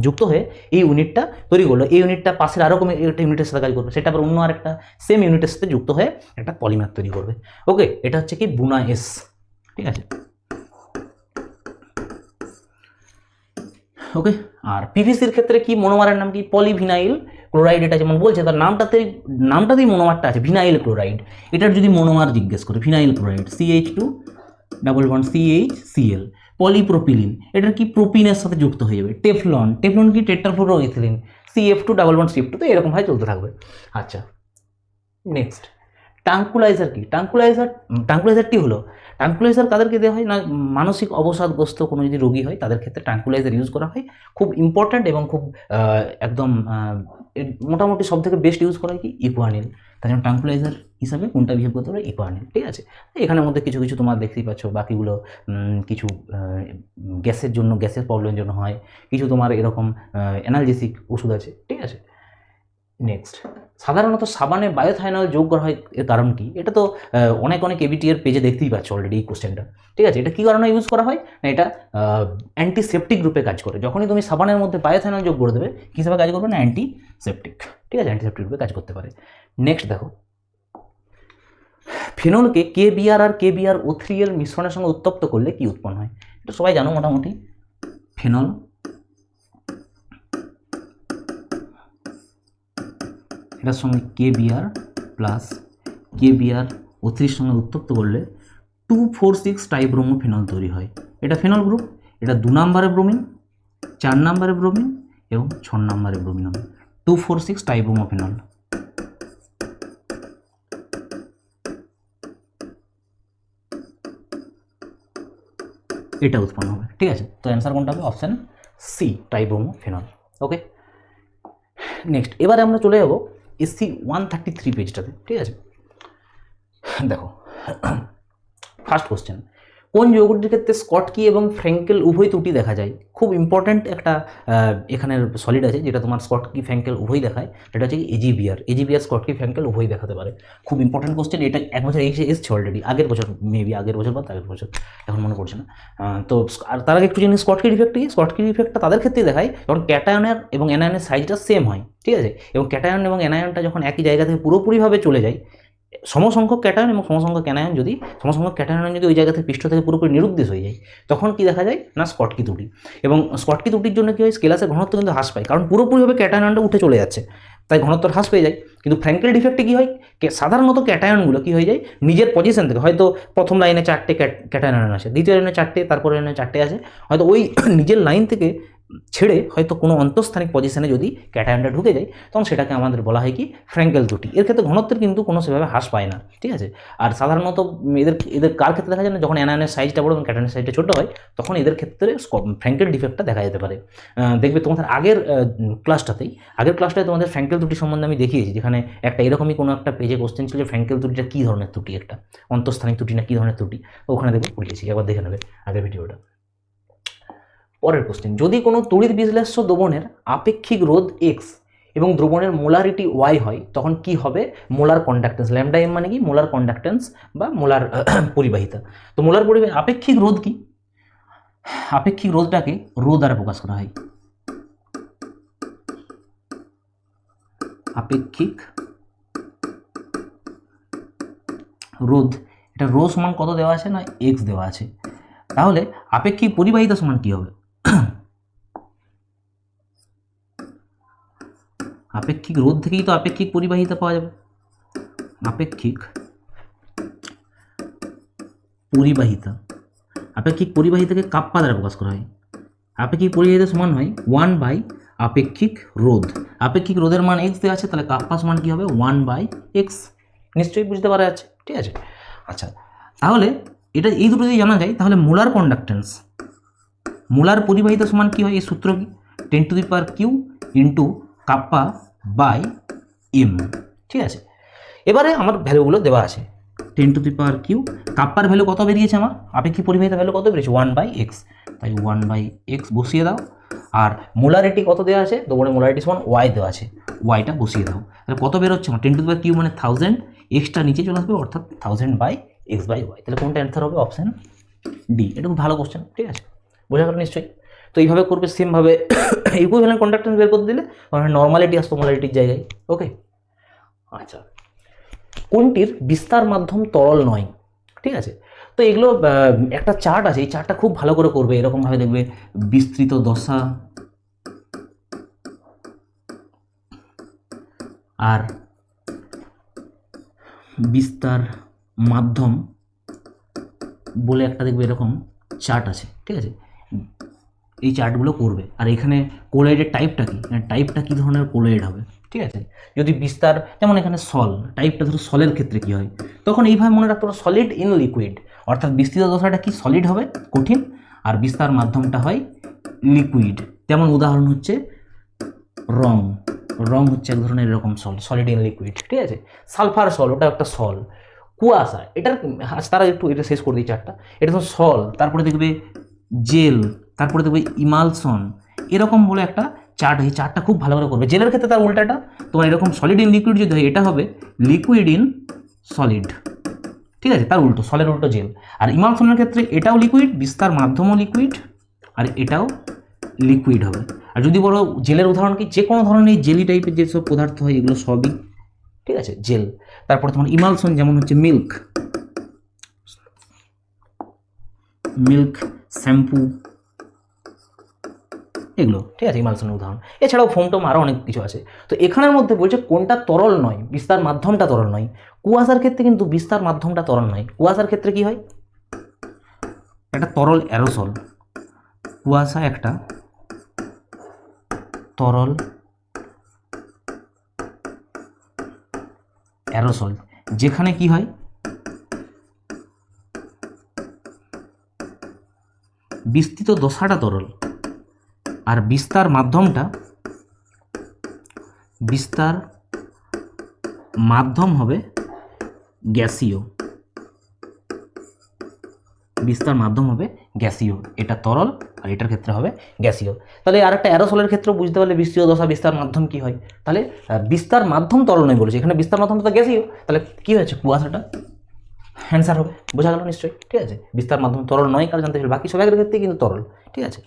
যুক্ত হয়ে এই ইউনিটটা তৈরি করলো, এই ইউনিটটা পাশের আরও একটা ইউনিটের সাথে কাজ করবে, সেটা আবার অন্য আরেকটা সেম ইউনিটের সাথে যুক্ত হয়ে একটা পলিমার তৈরি করবে। ওকে, এটা হচ্ছে কি বুনাএস। ঠিক আছে, ওকে। আর পিভিসির ক্ষেত্রে কি মনোমারের নাম কি? Polyvinyl chloride. এটা যেমন বলছে তার নামটাতেই মনোমারটা আছে, ভিনাইল ক্লোরাইড। এটার যদি মনোমার জিজ্ঞেস করে, vinyl chloride, CH2 double bond CH Cl। Polypropylene, এটার কি প্রোপিনের সাথে যুক্ত হয়ে যাবে। টেফলন কি? Tetrafluoroethylene, CF2 double bond CF2। তো এরকমভাবে চলতে থাকবে। আচ্ছা, নেক্সট, ট্রাঙ্কুলাইজার কি? ট্রাঙ্কুলাইজারটি হলো, ট্রাঙ্কুলাইজার কাদেরকে দেওয়া হয় না, মানসিক অবসাদগ্রস্ত কোনো যদি রোগী হয় তাদের ক্ষেত্রে ট্রাঙ্কুলাইজার ইউজ করা হয়, খুব ইম্পর্ট্যান্ট এবং খুব একদম মোটামুটি সব থেকে বেস্ট ইউজ করা হয় কি ইকুয়ানিল। তার জন্য ট্রাঙ্কুলাইজার হিসাবে কোনটা বিহেভ করতে পারে? ইকুয়ানিল। ঠিক আছে, এখানের মধ্যে কিছু কিছু তোমার দেখতেই পাচ্ছ, বাকিগুলো কিছু গ্যাসের প্রবলেমের জন্য হয়, কিছু তোমার এরকম অ্যানালজেসিক ওষুধ আছে। ঠিক আছে, নেক্সট, সাধারণত সাবানে বায়োথাইনল যোগ করা হয়, এর কারণ কি? এটা তো অনেক এবিটি এর পেজে দেখতেই পাচ্ছ অলরেডি এই কোশ্চেনটা। ঠিক আছে, এটা কী কারণে ইউজ করা হয় না, এটা অ্যান্টিসেপটিক রূপে কাজ করে। যখনই তুমি সাবানের মধ্যে বায়োথাইনল যোগ করে দেবে, কী হিসাবে কাজ করবে না, অ্যান্টিসেপটিক। ঠিক আছে, অ্যান্টিসেপটিক রূপে কাজ করতে পারে। নেক্সট দেখো, ফেনলকে KBr আর KBrO3 এর মিশ্রণের সঙ্গে উত্তপ্ত করলে কি উৎপন্ন হয়? এটা সবাই জানো মোটামুটি। ফেনল এটার সঙ্গে KBr প্লাস KBrO3 এর সঙ্গে উত্তপ্ত করলে 2,4,6 ট্রাইব্রোমোফেনল তৈরি হয়। এটা ফেনল গ্রুপ, এটা 2 নম্বরে ব্রোমিন, 4 নম্বরে ব্রোমিন এবং 6 নম্বরে ব্রোমিন হবে 2,4,6 ট্রাইব্রোমোফেনল। এটা উৎপন্ন হবে, ঠিক আছে। তো অ্যান্সার কোনটা হবে? Option C, tribromophenol. Okay, next এবারে আমরা চলে যাব SC 133 পেজটাতে, ঠিক আছে। দেখো ফার্স্ট কোশ্চেন, কোন যৌগটির ক্ষেত্রে স্কটকি এবং ফ্র্যাঙ্কেল উভয় ত্রুটি দেখা যায়? খুব ইম্পর্ট্যান্ট একটা এখানের সলিড আছে যেটা তোমার স্কটকি ফ্র্যাঙ্কেল উভয় দেখায়, সেটা হচ্ছে AgBr স্কটকি ফ্র্যাঙ্কেল উভয় দেখাতে পারে। খুব ইম্পর্ট্যান্ট কোশ্চেন, এটা এক বছর এসেছে অলরেডি, আগের বছর মেবি, আগের বছর বা আগের বছর, এখন মনে পড়ছে না। তো আর তার আগে একটু জানি স্কটকি ডিফেক্ট কি। স্কটকি ডিফেক্টটা তাদের ক্ষেত্রেই দেখায় যখন ক্যাটায়নের এবং অ্যানায়নের সাইজটা সেম হয়, ঠিক আছে। এবং ক্যাটায়ন এবং অ্যানায়নটা যখন একই জায়গা থেকে পুরোপুরিভাবে চলে যায়, সমসংখ্যক ক্যাটায়ন এবং সমসংখ্যক অ্যানায়ন যদি ওই জায়গা থেকে পৃষ্ঠ থেকে পুরোপুরি নিরুদ্দেশ হয়ে যায়, তখন কি দেখা যায় না স্কটকি ত্রুটি। এবং স্কটকি ত্রুটির জন্য কি হয়, স্কেলাসের ঘনত্ব কিন্তু হ্রাস পায়, কারণ পুরোপুরিভাবে ক্যাটায়নটা উঠে চলে যাচ্ছে, তাই ঘনত্ব হ্রাস পেয়ে যায়। কিন্তু ফ্র্যাঙ্কেল ডিফেক্টে কী হয়, সাধারণত ক্যাটায়নগুলো কী হয়ে যায়, নিজের পজিশন থেকে, হয়তো প্রথম লাইনে 4টে ক্যাটায়ন আসে, দ্বিতীয় লাইনে 4টে, তারপরে লাইনে 4টে আসে, হয়তো ওই নিজের লাইন থেকে ছেড়ে হয়তো কোনো অন্তঃস্থানিক পজিশনে যদি ক্যাটায়নটা ঢুকে যায়, তখন সেটাকে আমাদের বলা হয় কি ফ্র্যাঙ্কেল ত্রুটি। এর ক্ষেত্রে ঘনত্বের কিন্তু কোনো সেভাবে হ্রাস পায় না, ঠিক আছে। আর সাধারণত এদের কার ক্ষেত্রে দেখা যায় না, যখন অ্যানায়নের সাইজটা বড় এবং ক্যাটায়নের সাইজটা ছোটো হয়, তখন এদের ক্ষেত্রে ফ্র্যাঙ্কেল ডিফেক্টটা দেখা যেতে পারে। দেখবে তোমাদের আগের ক্লাসটায় তোমাদের ফ্র্যাঙ্কেল ত্রুটি সম্বন্ধে আমি দেখিয়েছি, যেখানে একটা এরকমই কোনো একটা পেজে কোশ্চেন ছিল যে ফ্র্যাঙ্কেল ত্রুটিটা কী ধরনের ত্রুটি, একটা অন্তঃস্থানিক ত্রুটি না কী ধরনের ত্রুটি, ওখানে দেখবে পড়িয়েছি, একবার দেখে নেবে আগের ভিডিওটা। পরের কোশ্চেন, যদি কোনো তড়িৎ বিশ্লেষ্য দ্রবণের আপেক্ষিক রোধ x এবং দ্রবণের মোলারিটি y হয়, তখন কি হবে? মোলার কন্ডাক্টেন্স, ল্যামডা m মানে কি? মোলার কন্ডাক্টেন্স বা মোলার পরিবাহিতা। তো মোলার আপেক্ষিক রোধ কি? আপেক্ষিক রোধটাকে রো দ্বারা প্রকাশ করা হয়। আপেক্ষিক রোধ, এটা রো সমান কত দেওয়া আছে না x দেওয়া আছে। তাহলে আপেক্ষিক পরিবাহিতা সমান কি হবে? আপেক্ষিক রোধ থেকেই তো আপেক্ষিক পরিবাহিতা পাওয়া যাবে। আপেক্ষিক পরিবাহিতাকে কাপ্পা দ্বারা প্রকাশ করা হয়। আপেক্ষিক পরিবাহিতা সমান হয় 1 আপেক্ষিক রোধ। আপেক্ষিক রোধের মান x দেওয়া আছে, তাহলে কাপ্পা সমান কি হবে? 1/x। নিশ্চয়ই বুঝতে পারা যাচ্ছে, ঠিক আছে। আচ্ছা, তাহলে এটা এই দুটো যদি জানা যায়, তাহলে মোলার কন্ডাক্টেন্স, মোলার পরিবাহিতা সমান কি হয়? এই সূত্র কি? 10⁻³ ইন্টু কাপ্পা বাই m, ঠিক আছে। এবারে আমার ভ্যালুগুলো দেওয়া আছে, 10⁻³ কাপ্পার ভ্যালু কত বেরিয়েছে আমার? আপেক্ষিক পরিবাহিতা ভ্যালু কত বেরিয়েছে? 1/x, তাই 1/x বসিয়ে দাও। আর মোলারিটি কত দেওয়া আছে? দ্রবণের মোলারিটি সমান y দেওয়া আছে, yটা বসিয়ে দাও। তাহলে কত বেরোচ্ছে আমার? 10⁻³ মানে 1000, এক্সটা নিচে চলে আসবে, অর্থাৎ 1000/x/y। তাহলে কোনটা অ্যান্সার হবে? Option D. এটা খুব ভালো কোশ্চেন, ঠিক আছে, বোঝা গেল নিশ্চয়ই। তো এইভাবে করবে, সেমভাবে ইকুইভ্যালেন্ট কন্ডাক্টেন্স বের করতে দিলে নর্মালিটি আসতো মোলারিটির জায়গায়। ওকে, আচ্ছা, কোনটির বিস্তার মাধ্যম তরল নয়? ঠিক আছে, তো এগুলো একটা চার্ট আছে, এই চার্টটা খুব ভালো করে করবে। এরকমভাবে দেখবে বিস্তৃত দশা আর বিস্তার মাধ্যম বলে একটা দেখবে এরকম চার্ট আছে, ঠিক আছে। এই চার্টগুলো করবে। আর এখানে কোলয়েডের টাইপটা কি, টাইপটা কী ধরনের কোলয়েড হবে, ঠিক আছে। যদি বিস্তার, যেমন এখানে সল, টাইপটা ধরো সলের ক্ষেত্রে কী হয়, তখন এইভাবে মনে রাখতে হবে সলিড ইন লিকুইড, অর্থাৎ বিস্তৃত দশাটা কি সলিড হবে, কঠিন, আর বিস্তার মাধ্যমটা হয় লিকুইড। যেমন উদাহরণ হচ্ছে রং হচ্ছে এক ধরনের এরকম সল, সলিড ইন লিকুইড, ঠিক আছে। সালফার সল, ওটা একটা সল। কুয়াশা, এটার তারা একটু এটা শেষ করে দিই চারটা। এটা তো সল, তারপরে দেখবে জেল, তারপরে দেখবে ইমালসন, এরকম বলে একটা চার্ট। এই চার্টটা খুব ভালো করে করবে। জেলের ক্ষেত্রে তার উল্টাটা, তোমার এরকম সলিড ইন লিকুইড যদি হয়, এটা হবে লিকুইড ইন সলিড, ঠিক আছে, তার উল্টো, সলের উল্টো জেল। আর ইমালসনের ক্ষেত্রে এটাও লিকুইড, বিস্তার মাধ্যমও লিকুইড, আর এটাও লিকুইড হবে। আর যদি বলো জেলের উদাহরণ কি, যে কোনো ধরনের জেলি টাইপের যেসব পদার্থ হয়, এগুলো সবই ঠিক আছে, জেল। তারপরে তোমার ইমালশন যেমন হচ্ছে মিল্ক, শ্যাম্পু, এগুলো ঠিক আছে ইমালশনের উদাহরণ। এছাড়াও ফোম টোম আরও অনেক কিছু আছে। তো এখানের মধ্যে বলছে কোনটা তরল নয়, বিস্তার মাধ্যমটা তরল নয়। কুয়াশার ক্ষেত্রে কিন্তু বিস্তার মাধ্যমটা তরল নয়। কুয়াশার ক্ষেত্রে কি হয়, একটা তরল অ্যারোসল, কুয়াশা একটা তরল অ্যারোসল, যেখানে কি হয় বিস্তৃত দশাটা তরল আর বিস্তার মাধ্যম হবে গ্যাসীয়, এটা তরল আর এটার ক্ষেত্রে হবে গ্যাসীয়। তাহলে আর একটা অ্যারোসলের ক্ষেত্রে বুঝতে পারলে বিস্তৃত দশা বিস্তার মাধ্যম কি হয়। তাহলে বিস্তার মাধ্যম তরল নয় বলেছে, এখানে বিস্তার মাধ্যম তো গ্যাসীয়, তাহলে কি হয়েছে কুয়াশাটা অ্যান্সার হবে। বোঝা গেল নিশ্চয়ই, ঠিক আছে। বিস্তার মাধ্যম তরল নয় কারণ জানতে চাইলে, বাকি সব একের ক্ষেত্রেই কিন্তু তরল, ঠিক আছে।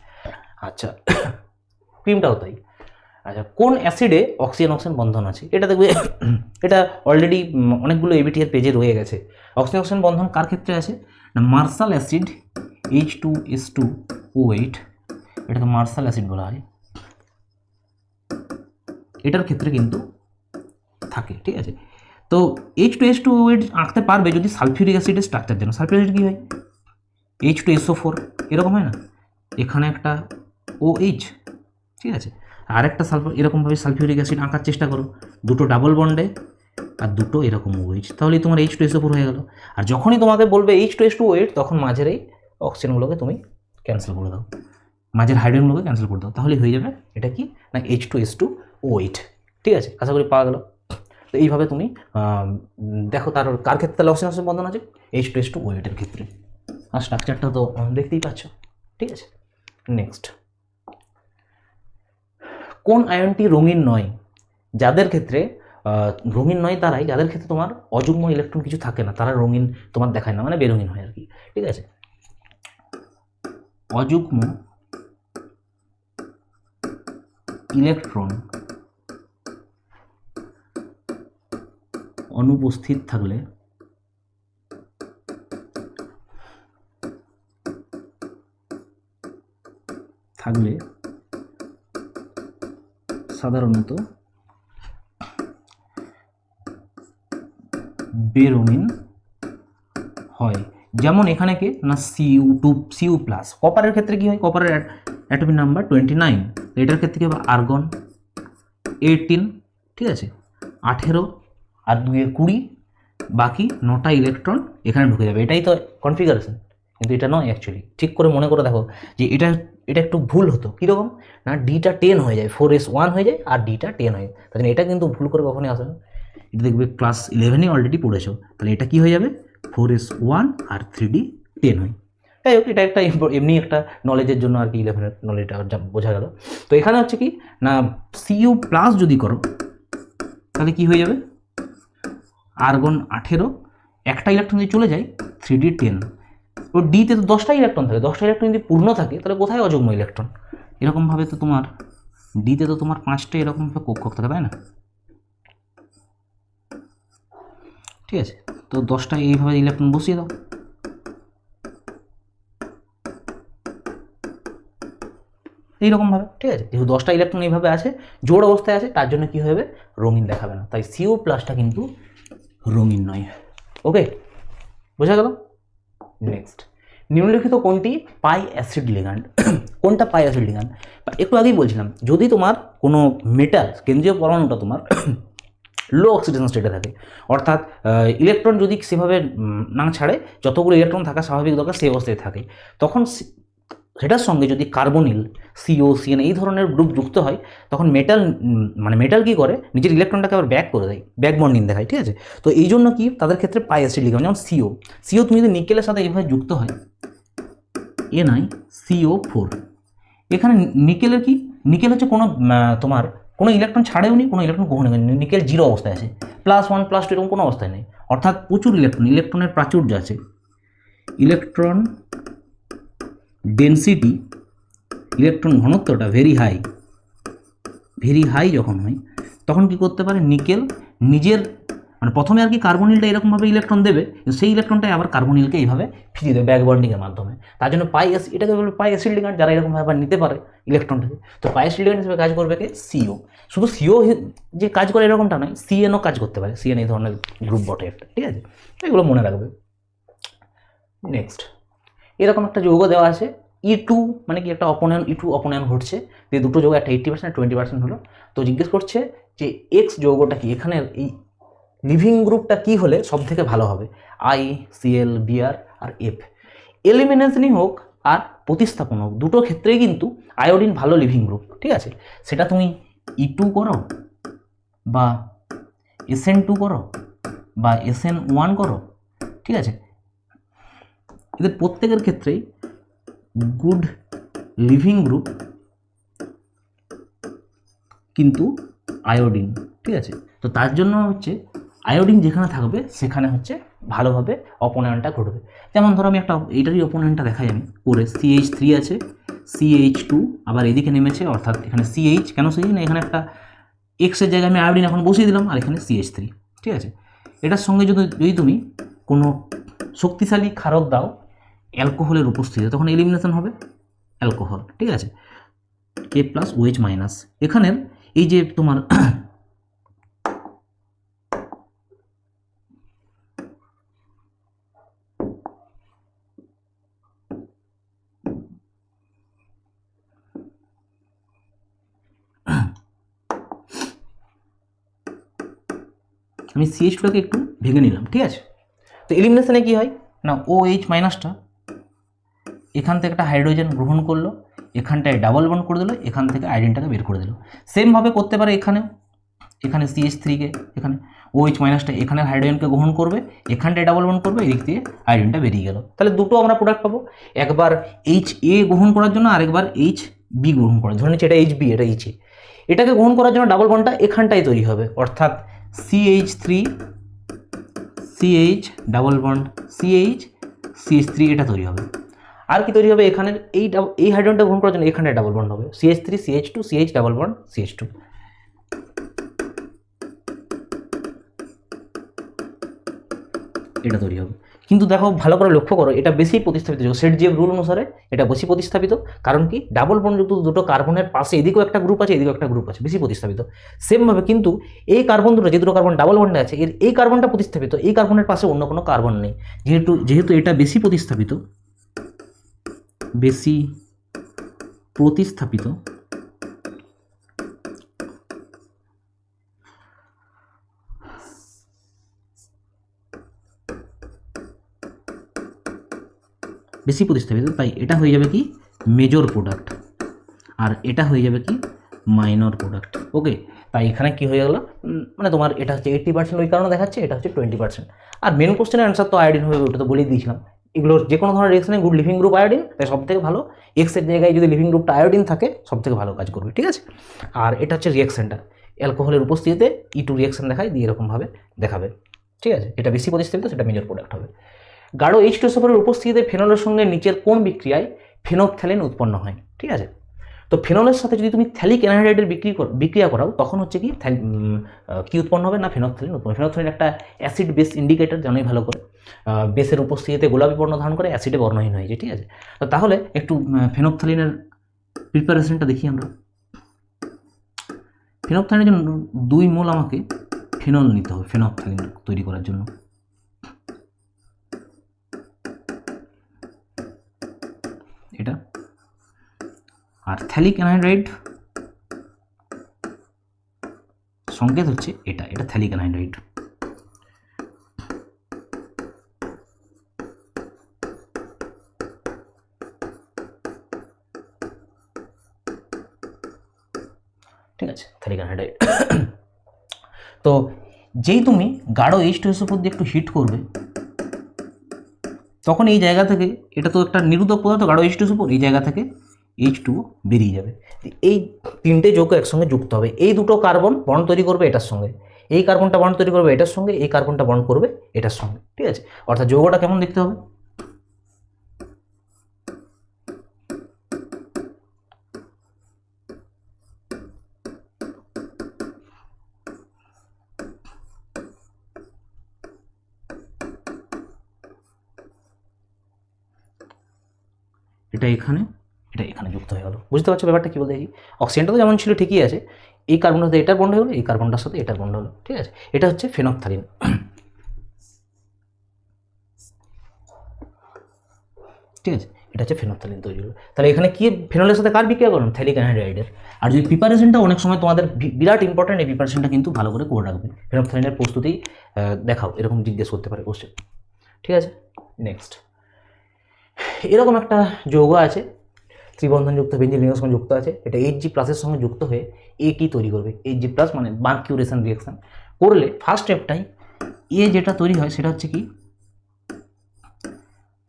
আচ্ছা ক্রিমটাও তাই। আচ্ছা, কোন অ্যাসিডে অক্সিজেন বন্ধন আছে, এটা দেখবে এটা অলরেডি অনেকগুলো এবিটি এর পেজে রয়ে গেছে। অক্সিজেন বন্ধন কার ক্ষেত্রে আছে না, মার্শাল অ্যাসিড H2S2O8, এটাকে মার্শাল অ্যাসিড বলা হয়, এটার ক্ষেত্রে কিন্তু থাকে, ঠিক আছে। তো H2S2O8 আঁকতে পারবে যদি সালফিউরিক অ্যাসিডের স্ট্রাকচার জানো। সালফিউরিক অ্যাসিড কী হয়, H2SO4 এরকম হয় না, এখানে একটা OH, ঠিক আছে, আর একটা সালফার, এরকমভাবে সালফিউরিক অ্যাসিড আঁকার চেষ্টা করো, দুটো ডাবল বন্ডে আর দুটো এরকম OH, তাহলে তোমার H2SO4 হয়ে গেল। আর যখনই তোমাকে বলবে H2S2O8 তখন মাঝের এই অক্সিজেনগুলোকে তুমি ক্যান্সেল করে দাও, মাঝের হাইড্রোজেনগুলোকে ক্যান্সেল করে দাও, তাহলে হয়ে যাবে এটা কি না H2S2O8, ঠিক আছে। আশা করি পাওয়া গেল। তো এইভাবে তুমি দেখো তার কার ক্ষেত্রে তাহলে অক্সিজেন বন্ধন আছে, H2S2O8 এর ক্ষেত্রে। আর স্ট্রাকচারটা তো দেখতেই পাচ্ছ, ঠিক আছে। নেক্সট, কোন আয়নটি রঙিন নয়, যাদের ক্ষেত্রে রঙিন নয় তারাই যাদের ক্ষেত্রে তোমার অযুগ্ম ইলেকট্রন কিছু থাকে না, তারা রঙিন তোমার দেখায় না, মানে বেরঙিন হয় আর কি, ঠিক আছে। অযুগ্ম ইলেকট্রন অনুপস্থিত থাকলে সাধারণত বেরঙিন হয়। যেমন এখানে কে না Cu+, কপারের ক্ষেত্রে কি হয়, কপারের অ্যাটমিক নাম্বার 29, এটার ক্ষেত্রে কি হবে আর্গন 18, ঠিক আছে, 18 আর 2 20, বাকি 9টা ইলেকট্রন এখানে ঢুকে যাবে। এটাই তো কনফিগারেশন, কিন্তু এটা নয় অ্যাকচুয়ালি। ঠিক করে মনে করে দেখো যে এটা একটু ভুল হতো, কীরকম না ডিটা 10 হয়ে যায়, 4s1 হয়ে যায় আর ডিটা 10 হয়, তাই জন্য এটা কিন্তু ভুল করে কখনই আসে না। এটা দেখবে ক্লাস 11-এ অলরেডি পড়েছো, তাহলে এটা কি হয়ে যাবে 4s1 আর 3d10 হয়। যাই হোক, এটা একটা এমনি একটা নলেজের জন্য আর কি, 11-এর নলেজটা বোঝা গেল। তো এখানে হচ্ছে কি না Cu+ যদি করো তাহলে কি হয়ে যাবে আর্গন 18, একটা ইলেকট্রন যদি চলে যায় 3d10, তো ডিতে তো 10টা ইলেকট্রন থাকে, 10টা ইলেকট্রন যদি পূর্ণ থাকে তাহলে কোথায় অযুগ্ম ইলেকট্রন, এরকমভাবে তো তোমার ডিতে তো তোমার 5টা এরকমভাবে কক্ষক থাকে, তাই না, ঠিক আছে। তো 10টা এইভাবে ইলেকট্রন বসিয়ে দাও, এইরকমভাবে, ঠিক আছে। যেহেতু 10টা ইলেকট্রন এইভাবে আছে, জোড় অবস্থায় আছে, তার জন্য কী হবে রঙিন দেখাবে না, তাই Cu+টা কিন্তু রঙিন নয়। ওকে, বোঝা গেল। নেক্সট, নিম্নলিখিত কোনটি পাই অ্যাসিড লিগ্যান্ড, কোনটা পাই অ্যাসিড লিগ্যান্ড, একটু আগেই বলছিলাম যদি তোমার কোনো মেটাল কেন্দ্রীয় পরমাণুটা তোমার লো অক্সিডেশন স্টেটে থাকে, অর্থাৎ ইলেকট্রন যদি সেভাবে না ছাড়ে, যতগুলো ইলেকট্রন থাকা স্বাভাবিক দরকার সেই অবস্থায় থাকে, তখন সেটার সঙ্গে যদি কার্বনিল COCN এই ধরনের গ্রুপ যুক্ত হয়, তখন মেটাল কী করে নিজের ইলেকট্রনটাকে আবার ব্যাক করে দেয়, ব্যাক বন্ডিং দেখায়, ঠিক আছে। তো এই জন্য কি তাদের ক্ষেত্রে পাই অ্যাসিড লিগ্যান্ড, যেমন CO তুমি যদি নিকেলের সাথে এইভাবে যুক্ত হয় NiCO4, এখানে নিকেলের কি, নিকেল হচ্ছে কোনো তোমার কোনো ইলেকট্রন ছাড়েও নি, কোনো ইলেকট্রন গ্রহণ করেনি, নিকেল 0 অবস্থায় আছে, +1 +2 এরকম কোনো অবস্থায় নেই, অর্থাৎ প্রচুর ইলেকট্রনের প্রাচুর্য আছে, ইলেকট্রন ডেনসিটি, ইলেকট্রন ঘনত্বটা ভেরি হাই যখন হয়, তখন কি করতে পারে নিকেল নিজের মানে প্রথমে আর কি কার্বনিলটা এরকমভাবে ইলেকট্রন দেবে, সেই ইলেকট্রনটাই আবার কার্বনিলকে এইভাবে ফিরিয়ে দেবে ব্যাক বন্ডিংয়ের মাধ্যমে। তার জন্য পাই এটাকে বলবে পাই অ্যাসিড লিগ্যান্ড, যারা এরকমভাবে আবার নিতে পারে ইলেকট্রনটাকে। তো পাই অ্যাসিড লিগ্যান্ড হিসেবে কাজ করবে কে? সিও। শুধু সিও যে কাজ করে এরকমটা নয়, সিএনও কাজ করতে পারে। সিএন এই ধরনের গ্রুপ বটে একটা, ঠিক আছে, এগুলো মনে রাখবে। নেক্সট, এরকম একটা যৌগ দেওয়া আছে E2, মানে কি একটা অপনয়ন, E2 অপনয়ন ঘটছে, যে দুটো যৌগ একটা 80% 20% হলো। তো জিজ্ঞেস করছে যে এক্স যৌগটা কি, এখানে এই লিভিং গ্রুপটা কি হলে সব থেকে ভালো হবে, আই, সিএল, বিআর আর এফ। এলিমিনেশনই হোক আর প্রতিস্থাপন হোক, দুটো ক্ষেত্রেই কিন্তু আয়োডিন ভালো লিভিং গ্রুপ, ঠিক আছে। সেটা তুমি E2 করো বা SN2 করো বা SN1 করো, ঠিক আছে, এদের প্রত্যেকের ক্ষেত্রেই গুড লিভিং গ্রুপ কিন্তু আয়োডিন, ঠিক আছে। তো তার জন্য হচ্ছে আয়োডিন যেখানে থাকবে সেখানে হচ্ছে ভালোভাবে অপনয়নটা ঘটবে। যেমন ধরো আমি একটা এইটারই অপনয়নটা দেখাই আমি করে, CH3 আছে, CH2 আবার এদিকে নেমেছে, অর্থাৎ এখানে CH, কেন CH না, এখানে একটা এক্সের জায়গায় আমি আয়োডিন এখন বসিয়ে দিলাম, আর এখানে CH3, ঠিক আছে। এটার সঙ্গে যদি তুমি কোনো শক্তিশালী ক্ষারক দাও অ্যালকোহলের উপস্থিতিতে, তখন এলিমিনেশন হবে অ্যালকোহল, ঠিক আছে, K প্লাস OH মাইনাস। এখানের এই যে তোমার আমি CH2টাকে একটু ভেঙে নিলাম, ঠিক আছে। তো এলিমিনেশনে কি হয় না, OH মাইনাসটা এখান থেকে একটা হাইড্রোজেন গ্রহণ করলো, এখানটায় ডাবল বন্ড করে দিল, এখান থেকে আয়োডিনটাকে বের করে দিল। সেমভাবে করতে পারে এখানেও, এখানে CH3কে, এখানে OH মাইনাসটা এখানে হাইড্রোজেনকে গ্রহণ করবে, এখানটায় ডাবল বন্ড করবে, এদিক দিয়ে আয়োডিনটা বেরিয়ে গেল। তাহলে দুটো আমরা প্রোডাক্ট পাবো, একবার HA গ্রহণ করার জন্য আরেকবার HB গ্রহণ করার, ধরে নিচ্ছি এটা HB, এটা HA। এটাকে গ্রহণ করার জন্য ডাবল বন্ডটা এখানটায় তৈরি হবে, অর্থাৎ CH3 CH double bond CH CH3 এটা তৈরি হবে। আর কি তৈরি হবে, এখানের এই হাইড্রোজেনটা গ্রহণ করার জন্য এখানে ডাবল বন্ড হবে, CH3 CH2 CH double bond CH2, এটা তৈরি হবে। কিন্তু দেখো ভালো করে লক্ষ্য করো, এটা বেশি প্রতিস্থাপিত যৌগ, সেটজিএফ রুল অনুসারে এটা বেশি প্রতিস্থাপিত। কারণ কি, ডাবল বন্ডযুক্ত দুটো কার্বনের পাশে এদিকেও একটা গ্রুপ আছে, এদিকেও একটা গ্রুপ আছে, বেশি প্রতিস্থাপিত। সেমভাবে কিন্তু এই কার্বন দুটো, যে দুটো কার্বন ডাবল বন্ডে আছে, এই কার্বনটা প্রতিস্থাপিত, এই কার্বনের পাশে অন্য কোনো কার্বন নেই। যেহেতু এটা বেশি প্রতিস্থাপিত, বেশি প্রতিস্থাপিত, বেশি প্রতিস্থাপিত, তাই এটা হয়ে যাবে কি মেজর প্রোডাক্ট, আর এটা হয়ে যাবে কি মাইনর প্রোডাক্ট। ওকে, তাই এখানে কি হয়ে গেল, মানে তোমার এটা হচ্ছে 80% ওই কারণে দেখাচ্ছে, এটা হচ্ছে 20%। আর মেন কোশ্চেনের অ্যান্সার তো আয়োডিন হবে, ওটা তো বলেই দিয়েছিলাম। এগুলোর যে কোনো ধরনের রিয়েকশনে গুড লিভিং গ্রুপ আয়োডিন, তাই সব থেকে ভালো এক্সের জায়গায় যদি লিভিং গ্রুপটা আয়োডিন থাকে সব থেকে ভালো কাজ করবে, ঠিক আছে। আর এটা হচ্ছে রিয়েকশনটা, অ্যালকোহলের উপস্থিতিতে E2 রিয়েকশন দেখায়, দিয়ে এরকমভাবে দেখাবে, ঠিক আছে। এটা বেশি প্রতিস্থাপিত, সেটা মেজর প্রোডাক্ট হবে। গাঢ় H2SO4 এর উপস্থিতিতে ফেনলের সঙ্গে নিচের কোন বিক্রিয়ায় ফেনোপথ্যালিন উৎপন্ন হয়, ঠিক আছে। তো ফেনলের সাথে যদি তুমি থ্যালিক অ্যানহাইড্রাইডের বিক্রিয়া করাও, তখন হচ্ছে কি কি উৎপন্ন হবে না, ফেনোপথ্যালিন উৎপন্ন। ফেনোপথ্যালিন একটা অ্যাসিড বেস ইন্ডিকেটর, জানোই ভালো করে, বেসের উপস্থিতিতে গোলাপি বর্ণ ধারণ করে অ্যাসিডে বর্ণহীন হয়েছে, ঠিক আছে। তো তাহলে একটু ফেনোপথ্যালিনের প্রিপারেশনটা দেখি আমরা। ফেনোপথ্যালিনের জন্য 2 মোল আমাকে ফেনল নিতে হবে ফেনোপথ্যালিন তৈরি করার জন্য। এটা আর থ্যালিক অ্যানহাইড্রাইড সংকেত হচ্ছে এটা থ্যালিক অ্যানহাইড্রাইড। ঠিক আছে, থ্যালিক অ্যানহাইড্রাইড। তো যেই তুমি গাঢ় H2SO4 দিয়ে একটু হিট করবে, তখন এই জায়গা থেকে, এটা তো একটা নিরোধক পদার্থ গাঢ় H2SO4, এই জায়গা থেকে H2O বেরিয়ে যাবে। এই তিনটে যৌগ একসঙ্গে যুক্ত হবে, এই দুটো কার্বন বন্ড তৈরি করবে এটার সঙ্গে, এই কার্বনটা বন্ড তৈরি করবে এটার সঙ্গে, এই কার্বনটা বন্ড করবে এটার সঙ্গে, ঠিক আছে। অর্থাৎ যৌগটা কেমন দেখতে হবে, এটা এখানে যুক্ত হয়ে গেল। বুঝতে পারছো ব্যাপারটা কী বলতে চাইছি? অক্সিজেনটা তো যেমন ছিল ঠিকই আছে, এই কার্বনটার সাথে এটার বন্ড হলো, এই কার্বনটার সাথে এটার বন্ড হলো, ঠিক আছে? এটা হচ্ছে ফেনফথ্যালিন। ঠিক আছে, এটা হচ্ছে ফেনফথ্যালিন তৈরি হলো। তাহলে এখানে কি ফেনলের সাথে কার বিক্রিয়া করুন? থ্যালিক অ্যানহাইড্রাইডের। আর যদি প্রিপারেশনটা অনেক সময় তোমাদের বিরাট ইম্পর্টেন্ট, এই প্রিপারেশনটা কিন্তু ভালো করে রাখবে। ফেনফথ্যালিনের প্রস্তুতি দেখাও, এরকম জিজ্ঞেস করতে পারে কোশ্চেন। ঠিক আছে, নেক্সট এরকম একটা যৌগ আছে, ত্রিবন্ধনযুক্ত বেঞ্জিন রিংয়ের সঙ্গে যুক্ত আছে, এটা Hg+ সঙ্গে যুক্ত হয়ে এ কি তৈরি করবে? Hg+ মানে মার্কিউরেশন রিয়াকশন করলে ফার্স্ট স্টেপটাই এ যেটা তৈরি হয় সেটা হচ্ছে কি,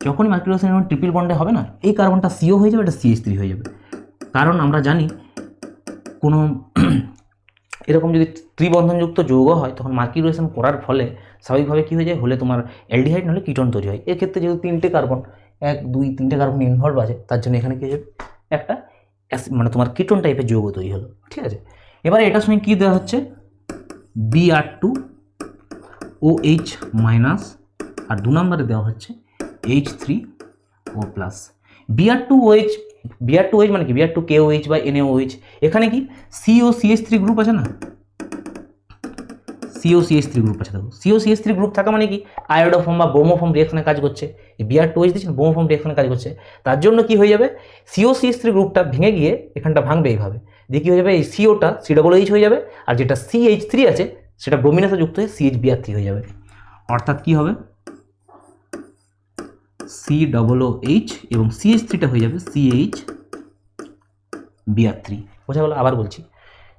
যখনই মার্কিউরেশন এবং ট্রিপল বন্ডে হবে না, এই কার্বনটা CO হয়ে যাবে, এটা CH3 হয়ে যাবে। কারণ আমরা জানি কোনো এরকম যদি ত্রিবন্ধনযুক্ত যৌগ হয় তখন মার্কিউরেশন করার ফলে স্বাভাবিকভাবে কী হয়ে যায়, হলে তোমার অ্যালডিহাইড নাহলে কিটোন তৈরি হয়। এক্ষেত্রে যেহেতু 3টে কার্বন, 1 2 3টে কার্বন ইনভলভ আছে, তার জন্য এখানে কী হয়ে যাবে, একটা মানে তোমার কিটোন টাইপের যৌগ তৈরি হলো। ঠিক আছে, এবারে এটার সঙ্গে কী দেওয়া হচ্ছে, Br2OH- আর 2 নম্বরে দেওয়া হচ্ছে H3O+। Br2OH মানে কি, Br2KOH বা NaOH, এখানে কি COCH3 গ্রুপ আছে না, COCH3 গ্রুপ আছে। দেখো COCH3 গ্রুপ থাকা মানে কি, আয়োডোফর্ম বা ব্রোমোফর্ম রিঅ্যাকশনে কাজ করছে। এই Br2OH দিচ্ছেন ব্রোমোফর্ম রিঅ্যাকশনে কাজ করছে, তার জন্য কি হয়ে যাবে, COCH3 গ্রুপটা ভেঙে গিয়ে এখানটা ভাঙবে এইভাবে, দিয়ে কী হয়ে যাবে, এই COটা COOH হয়ে যাবে, আর যেটা CH3 আছে সেটা ব্রোমিনের সাথে যুক্ত হয়ে CHBr3 হয়ে যাবে। অর্থাৎ কি হবে, COOH এবং CH3টা হয়ে যাবে CHBr3। বোঝা গেল? আবার বলছি,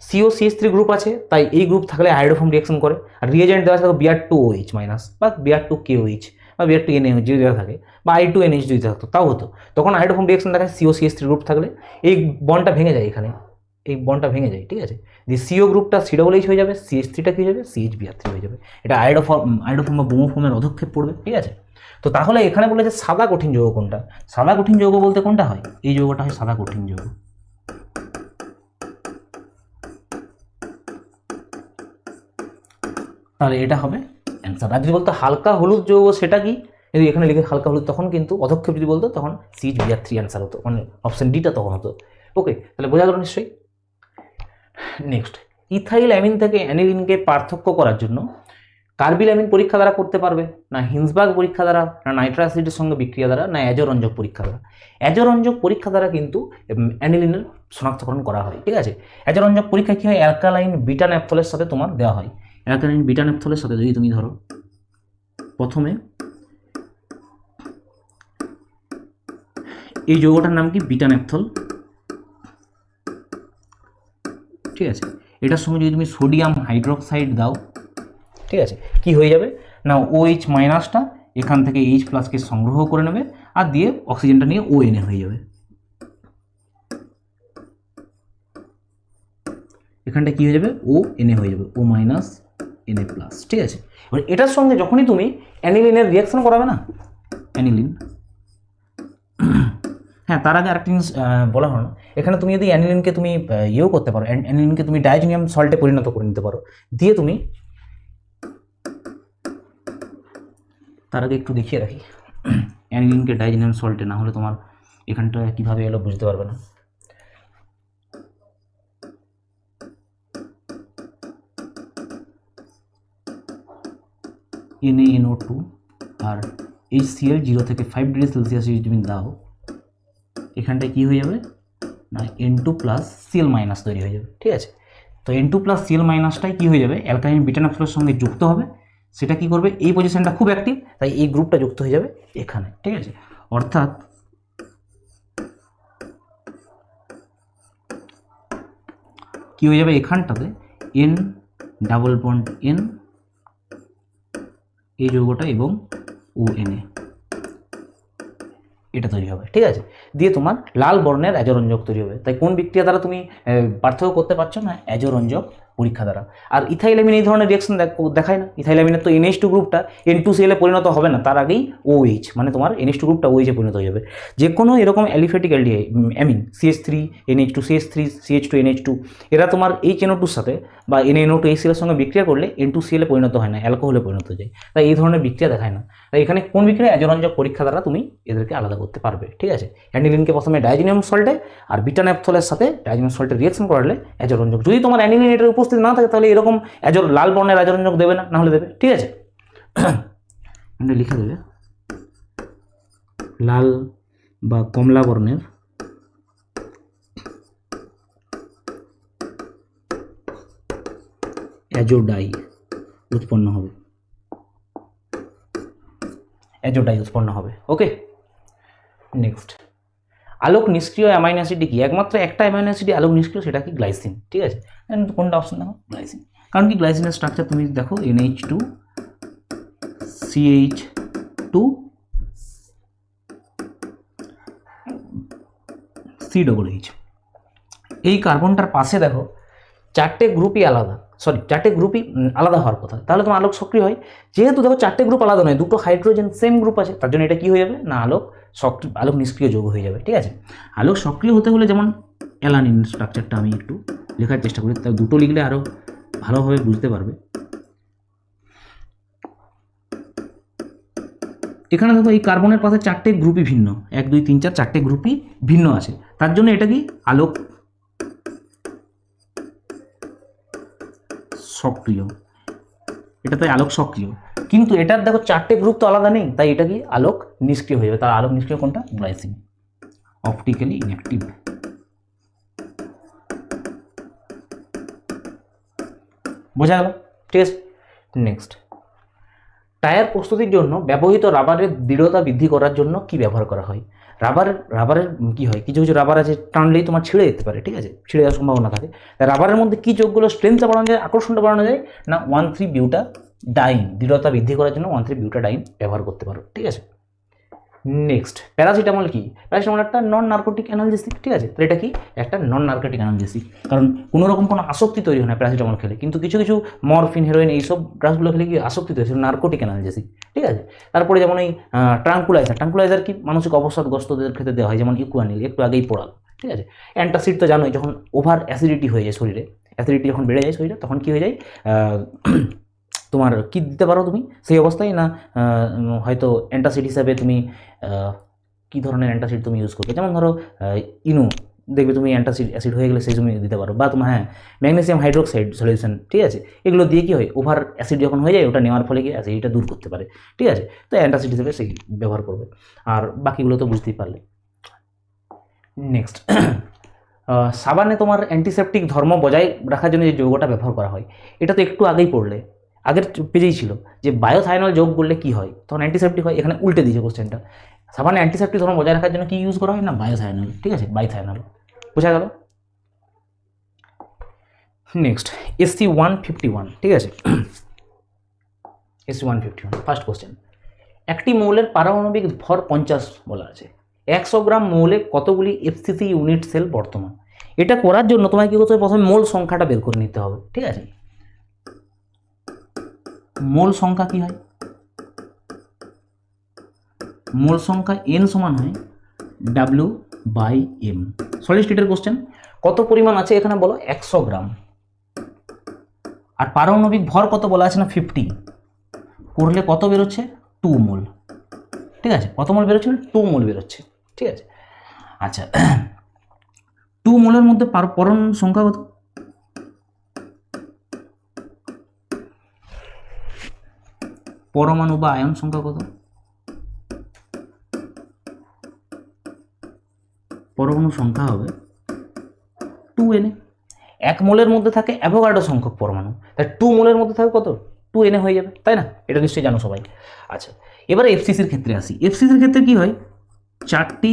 COCH3 গ্রুপ আছে, তাই এই গ্রুপ থাকলে আয়োডোফর্ম রিঅ্যাকশন করে, আর রিয়েজেন্ট দেওয়া থাকে Br2OH- বা Br2KOH বা Br2NaOH যদি দেওয়া থাকে, বা I2NH যদি থাকতো তাও হতো, তখন আয়োডোফর্ম রিঅ্যাকশন দেখায় COCH3 গ্রুপ থাকলে এই বন্ডটা ভেঙে যায়, এখানে এই বন্ডটা ভেঙে যায়। ঠিক আছে, যে CO গ্রুপটা COOH হয়ে যাবে, CH3টা কী হয়ে যাবে, CHBr3 হয়ে যাবে। এটা আয়োডোফর্ম বা ব্রোমোফর্মের অধক্ষেপ পড়বে। ঠিক আছে, তো তাহলে এখানে বলে যে সাদা কঠিন যৌগ কোনটা, সাদা কঠিন যৌগ বলতে কোনটা হয়, এই যৌগটা হয় সাদা কঠিন যৌগ। তাহলে এটা হবে অ্যান্সার। আর যদি বলতো হালকা হলুদ যৌগ সেটা কি, যদি এখানে লিখে হালকা হলুদ, তখন কিন্তু অধক্ষেপ যদি বলতো তখন CHBr3 অ্যান্সার হতো, মানে অপশন ডিটা তখন হতো। ওকে, তাহলে বোঝা গেল নিশ্চয়ই। নেক্সট, ইথাইল অ্যামিন থেকে অ্যানিলিনকে পার্থক্য করার জন্য কার্বিল অ্যামিন পরীক্ষা দ্বারা করতে পারবে, না হিন্সবার্গ পরীক্ষা দ্বারা, না নাইট্রাস অ্যাসিডের সঙ্গে বিক্রিয়া দ্বারা, না অ্যাজোরঞ্জক পরীক্ষা দ্বারা। অ্যাজোরঞ্জক পরীক্ষা দ্বারা কিন্তু অ্যানিলিনের শনাক্তকরণ করা হয়। ঠিক আছে, অ্যাজোরঞ্জক পরীক্ষা কী হয়, অ্যালকালাইন বিটা ন্যাপথলের সাথে তোমার দেওয়া হয়। অ্যালকালাইন বিটা ন্যাপথলের সাথে যদি তুমি ধরো প্রথমে এই যৌগটার নাম কি, বিটা ন্যাপথল। ঠিক আছে, এটার সঙ্গে যদি তুমি সোডিয়াম হাইড্রোক্সাইড দাও, ঠিক আছে, কি হয়ে যাবে না, OH- এখান থেকে H+কে সংগ্রহ করে নেবে, আর দিয়ে অক্সিজেনটা নিয়ে ONA হয়ে যাবে। এখানটা কি হয়ে যাবে, ONA হয়ে যাবে, O-Na+। ঠিক আছে, এবার এটার সঙ্গে যখনই তুমি অ্যানিলিনের রিয়াকশন করাবে না, অ্যানিলিন, হ্যাঁ তার আগে আরেকটা জিনিস বলা হলো না, এখানে তুমি যদি অ্যানিলিনকে তুমি ইয়েও করতে পারো, অ্যানিলিনকে তুমি ডাইজোনিয়াম সল্টে পরিণত করে নিতে পারো, দিয়ে তুমি, তার আগে একটু দেখিয়ে রাখি অ্যানিলিনকে ডাইজোনিয়াম সল্টে, না হলে তোমার এখানটা কীভাবে এলো বুঝতে পারবে না। NaNO2 আর HCl 0 থেকে 5 ডিগ্রি সেলসিয়াস যদি তুমি দাও, এখানটায় কী হয়ে যাবে না, N2+Cl- তৈরি হয়ে যাবে। ঠিক আছে, তো N2+Cl- কী হয়ে যাবে, অ্যালকালাইন বিটা ন্যাপথলের সঙ্গে যুক্ত হবে, সেটা কি করবে, এই পজিশনটা খুব অ্যাক্টিভ, তাই এই গ্রুপটা যুক্ত হয়ে যাবে এখানে। ঠিক আছে, অর্থাৎ কি হয়ে যাবে, এখানটাতে N ডাবল বন্ড N এই যৌগটা এবং ONA এটা তৈরি হবে। ঠিক আছে, দিয়ে তোমার লাল বর্ণের অ্যাজোরঞ্জক তৈরি হবে। তাই কোন বিক্রিয়া দ্বারা তুমি পার্থক্য করতে পারছো না, অ্যাজোরঞ্জক পরীক্ষা দ্বারা। আর ইথাইলামিন এই ধরনের রিয়াকশন দেখায় না। ইথাইলামিনের তো NH2 গ্রুপটা N2Cl এ পরিণত হবে না, তার আগেই OH, মানে তোমার NH2 গ্রুপটা OH এ পরিণত হয়ে যাবে। যে কোনো এরকম aliphatic amine CH3 NH2 CH3 CH2 NH2 এরা তোমার HNO2 সাথে বা NaNO2HCl এর সঙ্গে বিক্রিয়া করলে N2Cl এ পরিণত হয় না, অ্যালকোহলে পরিণত হয়ে যায়। তাই এই ধরনের বিক্রিয়া দেখায় না। তাই এখানে কোন বিক্রিয়া? অ্যাজোরঞ্জক পরীক্ষা দ্বারা তুমি এদেরকে আলাদা করতে পারবে। ঠিক আছে, অ্যানিলিনকে প্রথমে ডাইজিনিয়াম সল্টে আর বিটা ন্যাপথলের সাথে ডাইজিনিয়াম সল্টে রিয়েকশন করালে অ্যাজোরঞ্জক। যদি তোমার অ্যানিলিন এটার উপস্থিত না থাকে তাহলে এরকম লাল বর্ণের অ্যাজোরঞ্জক দেবে না, হলে দেবে। ঠিক আছে, লিখে দেবে লাল বা কমলা বর্ণের অ্যাজোডাই উৎপন্ন হবে, অ্যাজোডাই উৎপন্ন হবে। ওকে, নেক্সট, আলোক নিষ্ক্রিয় অ্যামাইনো অ্যাসিড কি? একমাত্র একটা অ্যামাইনো অ্যাসিডই আলোক নিষ্ক্রিয়, সেটা কি? গ্লাইসিন। ঠিক আছে, কোনটা অপশন দেখো? গ্লাইসিন। কারণ কি গ্লাইসিনের স্ট্রাকচার তুমি দেখো NH2 CH2 COOH। এই কার্বনটার পাশে দেখো চারটে গ্রুপই আলাদা, চারটে গ্রুপই আলাদা হওয়ার কথা, তাহলে তোমার আলোক সক্রিয় হয়। যেহেতু দেখো চারটে গ্রুপ আলাদা নয়, দুটো হাইড্রোজেন সেম গ্রুপ আছে, তার জন্য এটা কি হয়ে যাবে না আলোক নিষ্ক্রিয় যৌগ হয়ে যাবে। ঠিক আছে, আলোক সক্রিয় হতে হলে যেমন অ্যালানিন স্ট্রাকচারটা আমি একটু লেখার চেষ্টা করি, তাই দুটো লিখলে আরও ভালোভাবে বুঝতে পারবে। এখানে দেখো এই কার্বনের পাশে চারটে গ্রুপই ভিন্ন, 1 2 3 4 চারটে গ্রুপই ভিন্ন আছে, তার জন্য এটা কি আলোক সক্রিয়, এটা তাই আলোক সক্রিয়। কিন্তু এটার দেখো চারটে গ্রুপ তো আলাদা নেই, তাই এটা কি আলোক নিষ্ক্রিয় হয়ে যাবে। তার আলোক নিষ্ক্রিয় কোনটা? Glycine, optically inactive. বোঝা গেল? ঠিক আছে, নেক্সট, টায়ার প্রস্তুতির জন্য ব্যবহৃত রাবারের দৃঢ়তা বৃদ্ধি করার জন্য কি ব্যবহার করা হয়? রাবারের কি হয়, কিছু কিছু রাবার আছে টানলেই তোমার ছিঁড়ে যেতে পারে। ঠিক আছে, ছিঁড়ে যাওয়ার সম্ভাবনা থাকে। তাই রাবারের মধ্যে কি যোগগুলো স্ট্রেংথটা বাড়ানো যায়, আকর্ষণটা বাড়ানো যায় না 1,3-বিউটাডাইন, দৃঢ়তা বৃদ্ধি করার জন্য 1,3-বিউটাডাইন ব্যবহার করতে পারো। ঠিক আছে, নেক্সট, প্যারাসিটামল কি? প্যারাসিটামল একটা নন নার্কোটিক অ্যানালজেসিক। ঠিক আছে, তো এটা কি? একটা নন নার্কোটিক অ্যানালজেসিক, কারণ কোনো রকম কোনো আসক্তি তৈরি হয় না প্যারাসিটামল খেলে। কিন্তু কিছু কিছু মরফিন, হেরোইন এইসব ড্রাগসগুলো খেলে কি আসক্তি তৈরি হয়, নার্কোটিক অ্যানালজেসিক। ঠিক আছে, তারপরে যেমন এই ট্রাঙ্কুলাইজার কি মানসিক অবসাদগ্রস্তদের ক্ষেত্রে দেওয়া হয়, যেমন ইকুয়ানিল, একটু আগেই পড়ালো। ঠিক আছে, অ্যান্টাসিড তো জানোই, যখন ওভার অ্যাসিডিটি হয়ে যায় শরীরে, অ্যাসিডিটি যখন বেড়ে যায় শরীরে, তখন কি হয়ে যায়, তোমার কি দিতে পারো তুমি সেই অবস্থায়, না হয়তো অ্যান্টাসিড হিসাবে তুমি কী ধরনের অ্যান্টাসিড তুমি ইউজ করবে, যেমন ধরো ইনো, দেখবে তুমি অ্যাসিড হয়ে গেলে সেই তুমি দিতে পারো, বা তোমার ম্যাগনেসিয়াম হাইড্রোক্সাইড সলিউশন। ঠিক আছে, এগুলো দিয়ে কী হয়, ওভার অ্যাসিড যখন হয়ে যায় ওটা নেওয়ার ফলে কি অ্যাসিডিটা দূর করতে পারে। ঠিক আছে, তো অ্যান্টাসিড হিসেবে সেই ব্যবহার করবে। আর বাকিগুলো তো বুঝতেই পারলে। নেক্সট, সাবানে তোমার অ্যান্টিসেপটিক ধর্ম বজায় রাখার জন্য যে যৌগটা ব্যবহার করা হয়, এটা তো একটু আগেই পড়লে, আগের পেজেই ছিল যে বায়োথাইনল যোগ করলে কি হয়, তখন অ্যান্টিসেপটিক হয়। এখানে উল্টে দিয়েছে কোশ্চেনটা, সাবানে অ্যান্টিসেপটিক ধর্ম বজায় রাখার জন্য কি ইউজ করা হয় না বায়োথাইনল। ঠিক আছে, বাইথাইনল। বোঝা গেল? Next, SC151। ঠিক আছে, SC151 ফার্স্ট কোশ্চেন, একটি মৌলের পারমাণবিক ভর 50 বলা আছে, 100 গ্রাম মৌলে কতগুলি FCC ইউনিট সেল বর্তমান? এটা করার জন্য তোমায় কী করতে হবে, প্রথমে মোল সংখ্যাটা বের করে নিতে হবে। ঠিক আছে, মোল সংখ্যা কি হয়, মোল সংখ্যা n সমান হয় W/m। সলিড স্টেটের কোশ্চেন, কত পরিমাণ আছে এখানে বলো, 100 গ্রাম, আর পারমাণবিক ভর কত বলা আছে না 50, করলে কত বেরোচ্ছে 2 মোল। ঠিক আছে, কত মোল বেরোচ্ছে না 2 মোল বেরোচ্ছে। ঠিক আছে, আচ্ছা 2 মোলের মধ্যে পরমাণু সংখ্যা কত, পরমাণু বা আয়ন সংখ্যা কত, পরমাণু সংখ্যা হবে 2Na। 1 মোলের মধ্যে থাকে অ্যাভোগাড্রো সংখ্যক পরমাণু, তাই 2 মোলের মধ্যে থাকে কত, 2Na হয়ে যাবে, তাই না? এটা নিশ্চয়ই জানো সবাই। আচ্ছা, এবারে FCCর ক্ষেত্রে আসি। FCCর ক্ষেত্রে কি হয়, 4টি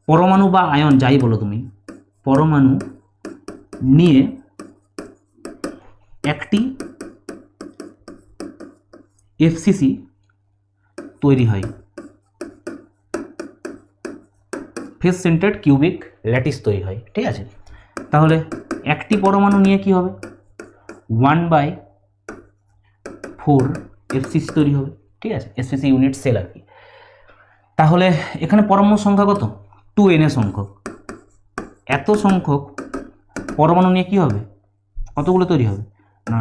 পরমাণু বা আয়ন যাই বলো তুমি, পরমাণু নিয়ে একটি FCC তৈরি হয়, ফেস সেন্টার্ড কিউবিক ল্যাটিস তৈরি হয়। ঠিক আছে, তাহলে একটি পরমাণু নিয়ে কি হবে 1/4 এফসিসি তৈরি হবে, ঠিক আছে, এফসিসি ইউনিট সেল আর কি। তাহলে এখানে পরমাণু সংখ্যা কত 2Na সংখ্যক, এত সংখ্যক পরমাণু নিয়ে কি হবে কতগুলো তৈরি হবে না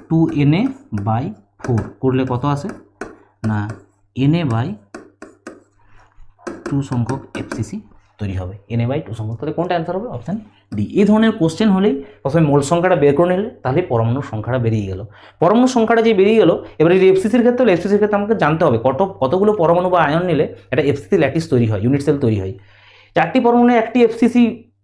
2Na/4 করলে কত আসে না Na/2 সংখ্যক এফসিসি তৈরি হবে, Na/2 সংখ্যক। তাহলে কোনটা অ্যান্সার হবে অপশান ডি। এই ধরনের কোশ্চেন হলেই প্রথমে মোল সংখ্যাটা বের করে নিলে তাহলে পরমাণুর সংখ্যাটা বেরিয়ে গেল। পরমাণুর সংখ্যাটা যে বেরিয়ে গেল, এবারে যদি এফসিসির ক্ষেত্রে হলে এফসিসির ক্ষেত্রে আমাকে জানতে হবে কতগুলো পরমাণু বা আয়ন নিলে একটা এফসিসি ল্যাটিস তৈরি হয়, ইউনিট সেল তৈরি হয়। 4টি পরমাণু একটি এফসিসি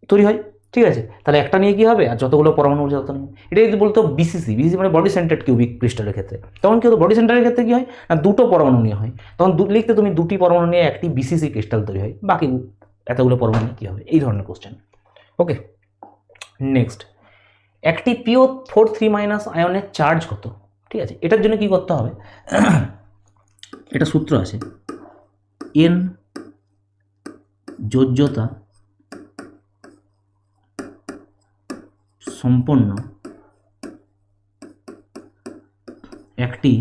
তৈরি হয়, ঠিক আছে, তাহলে একটা নিয়ে কি হবে আর যতগুলো পরমাণু যত নিয়ে, এটা যদি বলতো বিসিসি মানে বডি সেন্টার্ড কিউবিক ক্রিস্টালের ক্ষেত্রে, তখন কি হতো বডি সেন্টারের ক্ষেত্রে কি হয় না দুটো পরমাণু নিয়ে হয়, তখন লিখতে তুমি দুটি পরমাণু নিয়ে একটি বিসিসি ক্রিস্টাল তৈরি হয়, বাকি এতগুলো পরমাণু কি হবে, এই ধরনের কোশ্চেন। ওকে, নেক্সট, একটি PO4 3- আয়নের চার্জ কত, ঠিক আছে, এটার জন্য কি করতে হবে এটা সূত্র আছে, N যোজ্যতা সম্পন্ন একটি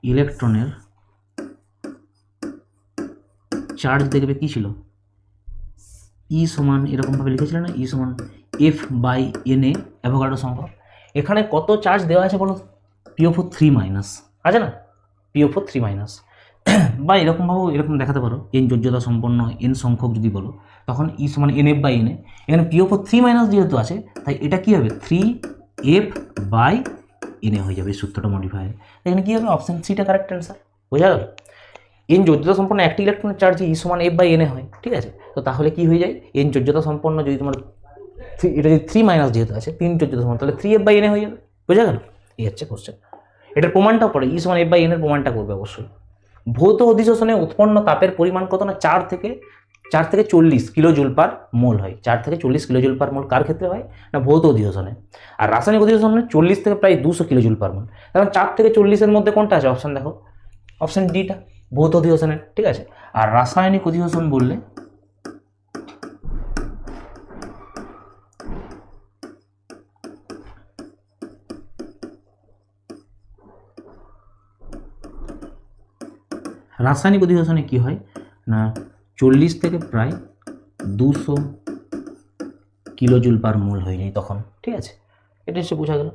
ইলেকট্রনের চার্জ দেখবে কি ছিল E সমান এরকমভাবে লিখেছিল না E সমান F/Na অ্যাভোগাড্রো সংখ্যক। এখানে কত চার্জ দেওয়া আছে বলো PO4 3- আছে না PO4 3- বা এরকমভাবে এরকম দেখাতে পারো N যোজ্যতা সম্পন্ন N সংখ্যক যদি বলো তখন E সমান NF/Na। এখানে PO4 3- যেহেতু আছে তাই এটা কি হবে 3F/Na হয়ে যাবে, সূত্রটা মডিফাই। এখানে কি হবে অপশন সিটা কারেক্ট অ্যান্সার, বোঝা গেল। এন যোজ্যতা সম্পন্ন একটি ইলেকট্রনের চার্জ E সমান F/Na হয়, ঠিক আছে, তো তাহলে কি হয়ে যায় এন যোজ্যতা সম্পন্ন যদি তোমার এটা যদি 3- যেহেতু আছে 3 যোজ্যতা সম্পন্ন তাহলে 3F/Na হয়ে যাবে, বোঝা গেল। এই হচ্ছে কোশ্চেন, এটার প্রমাণটাও পড়ে E সমান F/Na এর প্রমাণটা করবে অবশ্যই। ভৌত অধিশোষণে উৎপন্ন তাপের পরিমাণ কত না 4 থেকে 40 কিলোজুল/মোল হয়, 4 থেকে 40 কিলোজুল/মোল কার ক্ষেত্রে হয় না ভৌত অধিশোষণে। আর রাসায়নিক অধিশোষণে 40 থেকে প্রায় 200 কিলোজুল/মোল। কারণ 4 থেকে 40-এর মধ্যে কোনটা আছে অপশন দেখো, অপশন ডিটা ভৌত অধিশোষণের, ঠিক আছে। আর রাসায়নিক অধিশোষণ বললে রাসায়নিক অধিশোষণে কি হয় না 40 থেকে প্রায় 200 কিলোজুল/মোল হয়ে যায় তখন, ঠিক আছে, এটা এসে বোঝা গেল।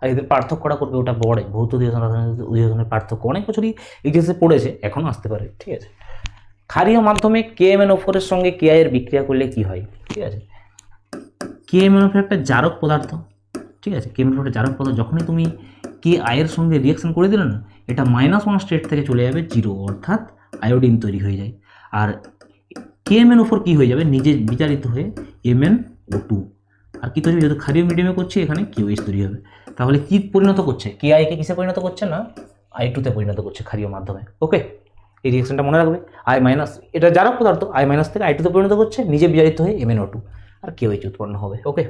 আর এদের পার্থক্যটা করবে ওটা বড় ভৌত অধিশোষণ রাসায়নিক অধিশোষণের পার্থক্য অনেক বছরই ইতিহাসে পড়েছে, এখনও আসতে পারে, ঠিক আছে। ক্ষারীয় মাধ্যমে KMnO4 এর সঙ্গে Ki এর বিক্রিয়া করলে কি হয়, ঠিক আছে। KMnO4 একটা জারক পদার্থ, ঠিক আছে, KMnO4 একটা জারক পদার্থ, যখনই তুমি Ki এর সঙ্গে রিয়াকশন করে দিলে না এটা -1 স্টেট থেকে চলে যাবে 0, অর্থাৎ আয়োডিন তৈরি হয়ে যায়। আর KMnO4 কি হয়ে যাবে নিজে বিচারিত হয়ে MnO2, আর কি তৈরি যেহেতু ক্ষারীয় মিডিয়ামে করছে এখানে KOH তৈরি হবে। তাহলে কি পরিণত করছে Ki কে কিসে পরিণত করছে না I2-তে পরিণত করছে ক্ষারীয় মাধ্যমে। ওকে, এই রিয়াকশনটা মনে রাখবে, I- এটা জারক পদার্থ I- থেকে I2-তে পরিণত করছে, নিজে বিজারিত হয়ে MnO2 আর KOH উৎপন্ন হবে। ওকে,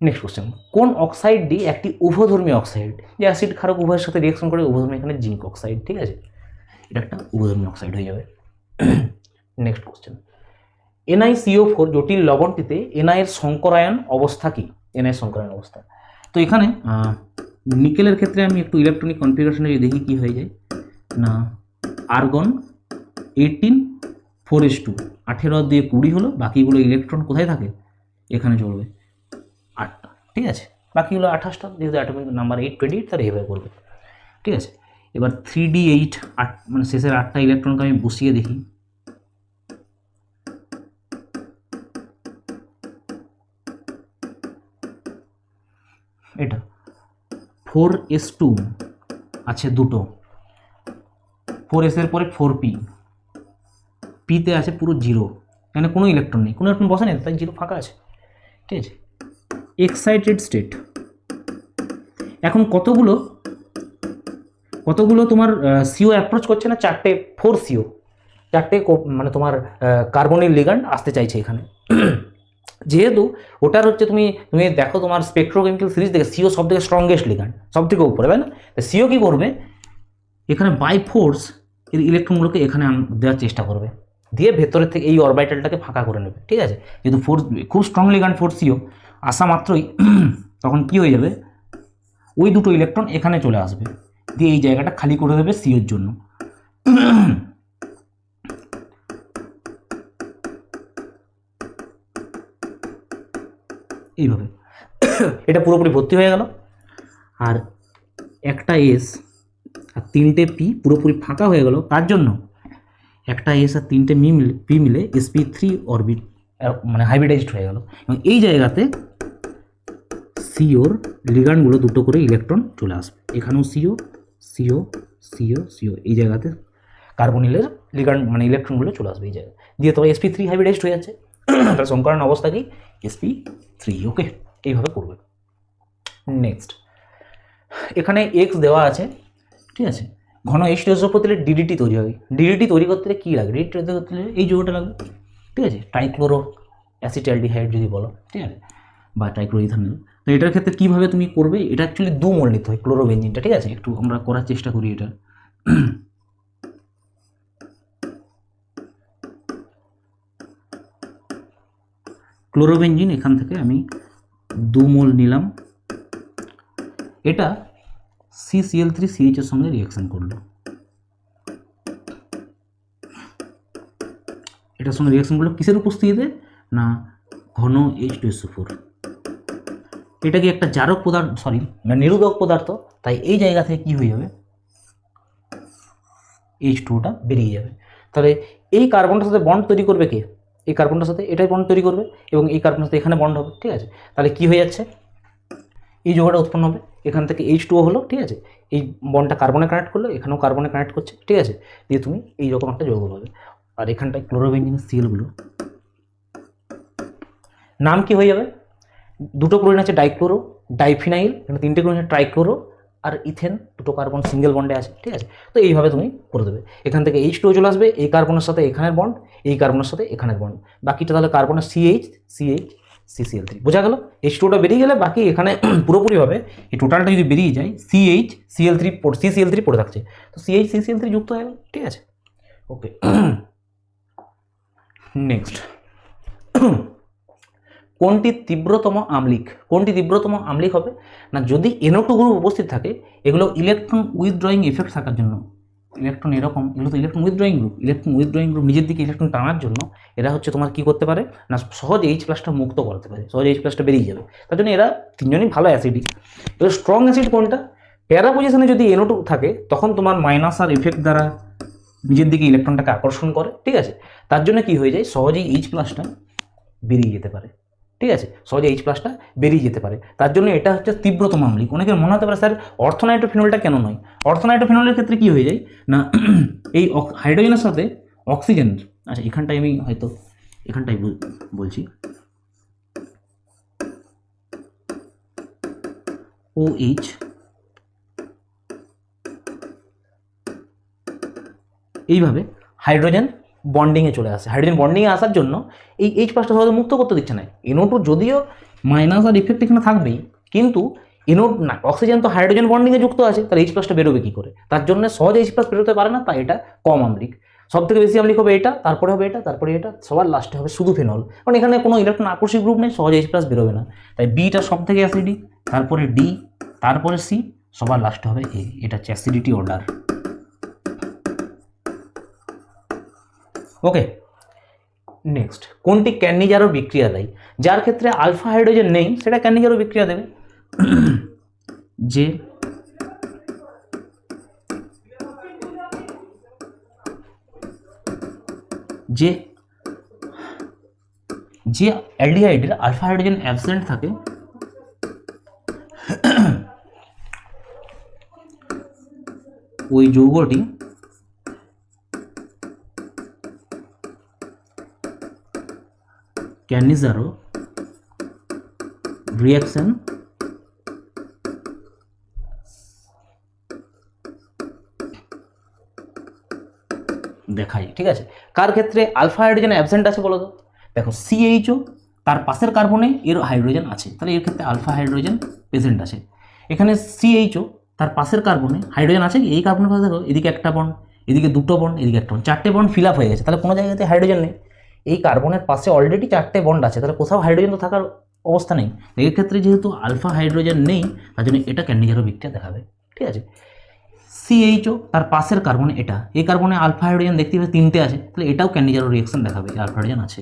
নেক্সট কোশ্চেন, কোন অক্সাইডটি একটি উভধর্মী অক্সাইড, যে অ্যাসিড ক্ষারক উভয়ের সাথে রিয়াকশন করে উভধর্মী, এখানে জিঙ্ক অক্সাইড, ঠিক আছে, এটা একটা উভধর্মী অক্সাইড হয়ে যাবে। নেক্সট কোশ্চেন, NiCO4 জটিল লবণটিতে Na এর সংকরায়ন অবস্থা কি, Na এর সংকরায়ন অবস্থা। তো এখানে নিকেলের ক্ষেত্রে আমি একটু ইলেকট্রনিক কনফিগারেশনে দেখি কি হয়ে যায় না আর্গন 18 4s2 18 আর 2 20 হলো, বাকিগুলো ইলেকট্রন কোথায় থাকে এখানে চলবে 8টা, ঠিক আছে, বাকিগুলো 28টা, যেহেতু অ্যাটমিক নাম্বার 828 তার এভাবে করবে, ঠিক আছে। এবার 3d8 মানে শেষের 8টা ইলেকট্রনকে আমি বসিয়ে দেখি, এটা 4s2 আছে দুটো, 4s এর পরে 4p, পিতে আছে পুরো 0, এখানে কোনো ইলেকট্রন নেই, কোনো ইলেকট্রন বসে নেই, তাই 0 ফাঁকা আছে, ঠিক আছে। এক্সাইটেড স্টেট, এখন কতগুলো তোমার সিও অ্যাপ্রোচ করছে না 4টে 4CO, 4টে মানে তোমার কার্বনিক লিগ্যান্ড আসতে চাইছে এখানে। যেহেতু ওটার হচ্ছে তুমি দেখো তোমার স্পেকট্রোকেমিক্যাল সিরিজ থেকে সিও সবথেকে স্ট্রংগেস্ট লিগ্যান্ড, সব থেকে উপরে, তাই না। সিও কি করবে এখানে বাই ফোর্স এর ইলেকট্রনগুলোকে এখানে দেওয়ার চেষ্টা করবে, দিয়ে ভেতরের থেকে এই অরবিটালটাকে ফাঁকা করে নেবে। ঠিক আছে, যেহেতু ফোর্স খুব স্ট্রং লিগ্যান্ড ফোর্স সিও আসা মাত্রই তখন কি হয়ে যাবে, ওই দুটো ইলেকট্রন এখানে চলে আসবে, দিয়ে এই জায়গাটা খালি করে দেবে সিওর জন্য। এইভাবে এটা পুরোপুরি ভর্তি হয়ে গেল, আর একটা এস আর তিনটে পি পুরোপুরি ফাঁকা হয়ে গেল। তার জন্য একটা এস আর তিনটে পি মিলে sp3 অরবিট মানে হাইব্রিডাইজড হয়ে গেল, এবং এই জায়গাতে সিওর লিগ্যান্ডগুলো দুটো করে ইলেকট্রন চলে আসবে। এখানেও সিও সিও সিও সিও, এই জায়গাতে কার্বনিলের লিগ্যান্ড মানে ইলেকট্রনগুলো চলে আসবে এই জায়গায়, দিয়ে তোমার sp3 হাইব্রিডাইজড হয়ে যাচ্ছে। তার সংকরণ অবস্থা কি sp3। ওকে, এইভাবে করবে। নেক্সট এখানে এক্স দেওয়া আছে, ঠিক আছে, ঘন H2SO করতে গেলে ডিডিটি তৈরি হয়। ডিডিটি তৈরি করতে গেলে কী লাগে, ডিডিটি তৈরি করতে গেলে এই যৌগটা লাগবে, ঠিক আছে, ট্রাইক্লোরো অ্যাসিটালডিহাইড যদি বলো, ঠিক আছে, বা ট্রাইক্লোরিথানল। তো এটার ক্ষেত্রে কীভাবে তুমি করবে, এটা অ্যাকচুয়ালি 2 মোল নিতে হয় ক্লোরোবেঞ্জিনটা, ঠিক আছে, একটু আমরা করার চেষ্টা করি এটা। ক্লোরোবেঞ্জিন এখান থেকে আমি 2 মোল নিলাম, এটা CCl3CH এর সঙ্গে রিঅ্যাকশন করলো, এটার সঙ্গে রিঅ্যাকশন করলো কিসের উপস্থিতিতে না ঘন H2SO4। এটা কি একটা জারক পদার্থ, সরি মানে নিরোধক পদার্থ, তাই এই জায়গা থেকে কি হয়ে যাবে, H2টা বেরিয়ে যাবে। তাহলে এই কার্বনটার সাথে বন্ড তৈরি করবে কে, এই কার্বনটার সাথে এটাই বন্ড তৈরি করবে, এবং এই কার্বনের সাথে এখানে বন্ড হবে, ঠিক আছে। তাহলে কি হয়ে যাচ্ছে, এই যৌগটা উৎপন্ন হবে, এখান থেকে H2O হলো, ঠিক আছে, এই বন্ডটা কার্বনে কানেক্ট করলো, এখানেও কার্বনে কানেক্ট করছে, ঠিক আছে, দিয়ে তুমি এইরকম একটা যৌগ পাবে। আর এখানটায় ক্লোরোবেঞ্জিনের সিএলগুলো নাম কি হয়ে যাবে, দুটো ক্লোরিন আছে ডাইক্লোরো, ডাইফিনাইল, এখানে তিনটে ক্লোরিন আছে ট্রাইক্লোরো, আর ইথেন দুটো কার্বন সিঙ্গেল বন্ডে আছে, ঠিক আছে। তো এইভাবে তুমি করে দেবে, এখান থেকে H2O চলে আসবে, এই কার্বনের সাথে এখানের বন্ড, এই কার্বনের সাথে এখানের বন্ড, বাকিটা তাহলে কার্বনের CH CCl3 বোঝা গেল। H2টা বেরিয়ে গেলে বাকি এখানে পুরোপুরিভাবে এই টোটালটা যদি বেরিয়ে যায় CCl3 পড়ে থাকছে, তো CCl3 যুক্ত হয়ে গেল, ঠিক আছে। ওকে, নেক্সট কোনটি তীব্রতম আম্লিক হবে না, যদি NO2 গ্রুপ উপস্থিত থাকে, এগুলো ইলেকট্রন উইথড্রয়িং এফেক্ট থাকার জন্য, ইলেকট্রন এরকম, এগুলো তো ইলেকট্রন উইথড্রয়িং গ্রুপ নিজের দিকে ইলেকট্রন টানার জন্য এরা হচ্ছে তোমার কি করতে পারে না, সহজে H+ মুক্ত করতে পারে, সহজে H+ বেরিয়ে যাবে, তার জন্য এরা তিনজনই ভালো অ্যাসিডিক। এবার স্ট্রং অ্যাসিড কোনটা, প্যারা পজিশনে যদি NO2 থাকে তখন তোমার মাইনাস আর এফেক্ট দ্বারা নিজের দিকে ইলেকট্রনটাকে আকর্ষণ করে, ঠিক আছে, তার জন্য কি হয়ে যায়, সহজেই H+টা বেরিয়ে যেতে পারে, ঠিক আছে, সহজে H+টা বেরিয়ে যেতে পারে, তার জন্য এটা হচ্ছে তীব্রতম আম্লিক। অনেকের মনে হতে পারে স্যার অর্থোনাইট্রোফিনলটা কেন নয়, অর্থোনাইট্রোফিনলের ক্ষেত্রে কি হয়ে যায় না, এই হাইড্রোজেনের সাথে অক্সিজেন, আচ্ছা এখানটায় আমি হয়তো এখানটায় বলছি, OH এইভাবে হাইড্রোজেন বন্ডিংয়ে চলে আসে, হাইড্রোজেন বন্ডিংয়ে আসার জন্য এই H+টা সহজে মুক্ত করতে দিচ্ছে না। NO2 যদিও মাইনাস আর ইফেক্ট এখানে থাকবেই, কিন্তু না অক্সিজেন তো হাইড্রোজেন বন্ডিংয়ে যুক্ত আছে, তাহলে H+টা বেরোবে কী করে, তার জন্য সহজে H+ বেরোতে পারে না, তাই এটা কম আম্লিক। সব থেকে বেশি আম্লিক হবে এটা, তারপরে হবে এটা, তারপরে এটা, সবার লাস্টে হবে শুধু ফেনল, কারণ এখানে কোনো ইলেকট্রন আকর্ষী গ্রুপ নেই, সহজে H+ বেরোবে না, তাই বিটা সব থেকে অ্যাসিডিক, তারপরে ডি, তারপরে সি, সবার লাস্টে হবে এ, এটা হচ্ছে অ্যাসিডিটি অর্ডার। ওকে, নেক্সট কোনটি ক্যান্নিজারো বিক্রিয়া দেয়, যার ক্ষেত্রে আলফা হাইড্রোজেন নেই সেটা ক্যান্নিজারো বিক্রিয়া দেবে, যে অ্যালডিহাইডের আলফা হাইড্রোজেন অ্যাবসেন্ট থাকে ওই যৌগটি ক্যানিজারো রিঅ্যাকশন দেখায়, ঠিক আছে। কার ক্ষেত্রে আলফা হাইড্রোজেন অ্যাবসেন্ট আছে বলো তো, দেখো CHO তার পাশের কার্বনে এর হাইড্রোজেন আছে, তাহলে এর ক্ষেত্রে আলফা হাইড্রোজেন প্রেজেন্ট আছে। এখানে CHO তার পাশের কার্বনে হাইড্রোজেন আছে, এই কার্বনের পাশে দেখো এদিকে একটা বন্ড, এদিকে দুটো বন্ড, এদিকে একটা বন্ড, 4টে বন্ড ফিল আপ হয়ে গেছে, তাহলে কোনো জায়গাতে হাইড্রোজেন নেই। এই কার্বনের পাশে অলরেডি 4টে বন্ড আছে, তাহলে কোথাও হাইড্রোজেন তো থাকার অবস্থা নেই। এর ক্ষেত্রে যেহেতু আলফা হাইড্রোজেন নেই, তার জন্য এটা ক্যান্ডিজারো বিক্রিয়া দেখাবে। ঠিক আছে, সিএইচও তার পাশের কার্বন এটা, এই কার্বনে আলফা হাইড্রোজেন দেখতে পাবে 3টে আছে, তাহলে এটাও ক্যান্ডিজারো রিঅ্যাকশন দেখাবে, আলফা হাইড্রোজেন আছে।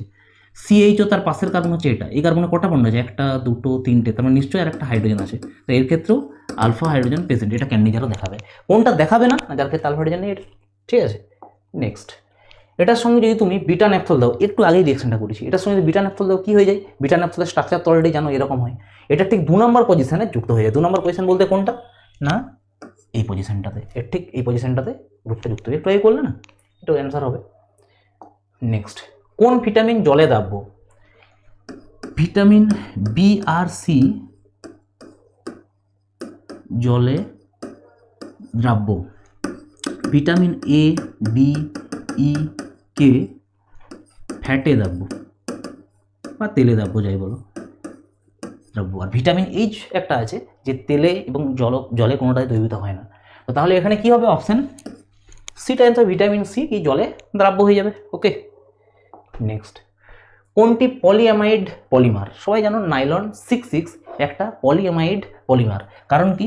সিএইচও তার পাশের কার্বন হচ্ছে এটা, এই কার্বনে কটা বন্ড আছে, 1 2 3টে, তার মানে নিশ্চয়ই আর একটা হাইড্রোজেন আছে, তো এর ক্ষেত্রেও আলফা হাইড্রোজেন প্রেজেন্ট, এটা ক্যান্ডিজারও দেখাবে। কোনটা দেখাবে না, যার ক্ষেত্রে আলফা হাইড্রোজেন নেই এটা। ঠিক আছে, নেক্সট, এটার সঙ্গে যদি তুমি বিটা ন্যাপথল দাও, একটু আগেই রিঅ্যাকশনটা করেছি, এটার সঙ্গে যদি বিটা ন্যাপথল দাও কী হয়ে যায়, বিটা ন্যাপথলের স্ট্রাকচার তো অলরেডি জানো এরকম হয়, এটা ঠিক 2 নম্বর পজিশনে যুক্ত হয়ে যায়। 2 নম্বর পজিশন বলতে কোনটা না, এই পজিশনটাতে, এর ঠিক এই পজিশনটাতে গ্রুপটা যুক্ত হয়ে, একটু আগে করলে না, এটাও অ্যান্সার হবে। নেক্সট, কোন ভিটামিন জলে দ্রাব্য, ভিটামিন বি আর সি জলে দ্রাব্য, ভিটামিন এ বি ই কে ফ্যাটে দ্রাব্য বা তেলে দ্রাব্য যাই বলো দ্রাব্য, আর ভিটামিন এইচ একটা আছে যে তেলে এবং জলে কোনোটাই দ্রবীভূত হয় না। তো তাহলে এখানে কি হবে, অপশান সিটা অ্যান্সার, ভিটামিন সি কি জলে দ্রাব্য হয়ে যাবে। ওকে, নেক্সট, কোনটি পলিঅ্যামাইড পলিমার, সবাই জানো নাইলন 66 একটা পলিঅ্যামাইড পলিমার, কারণ কি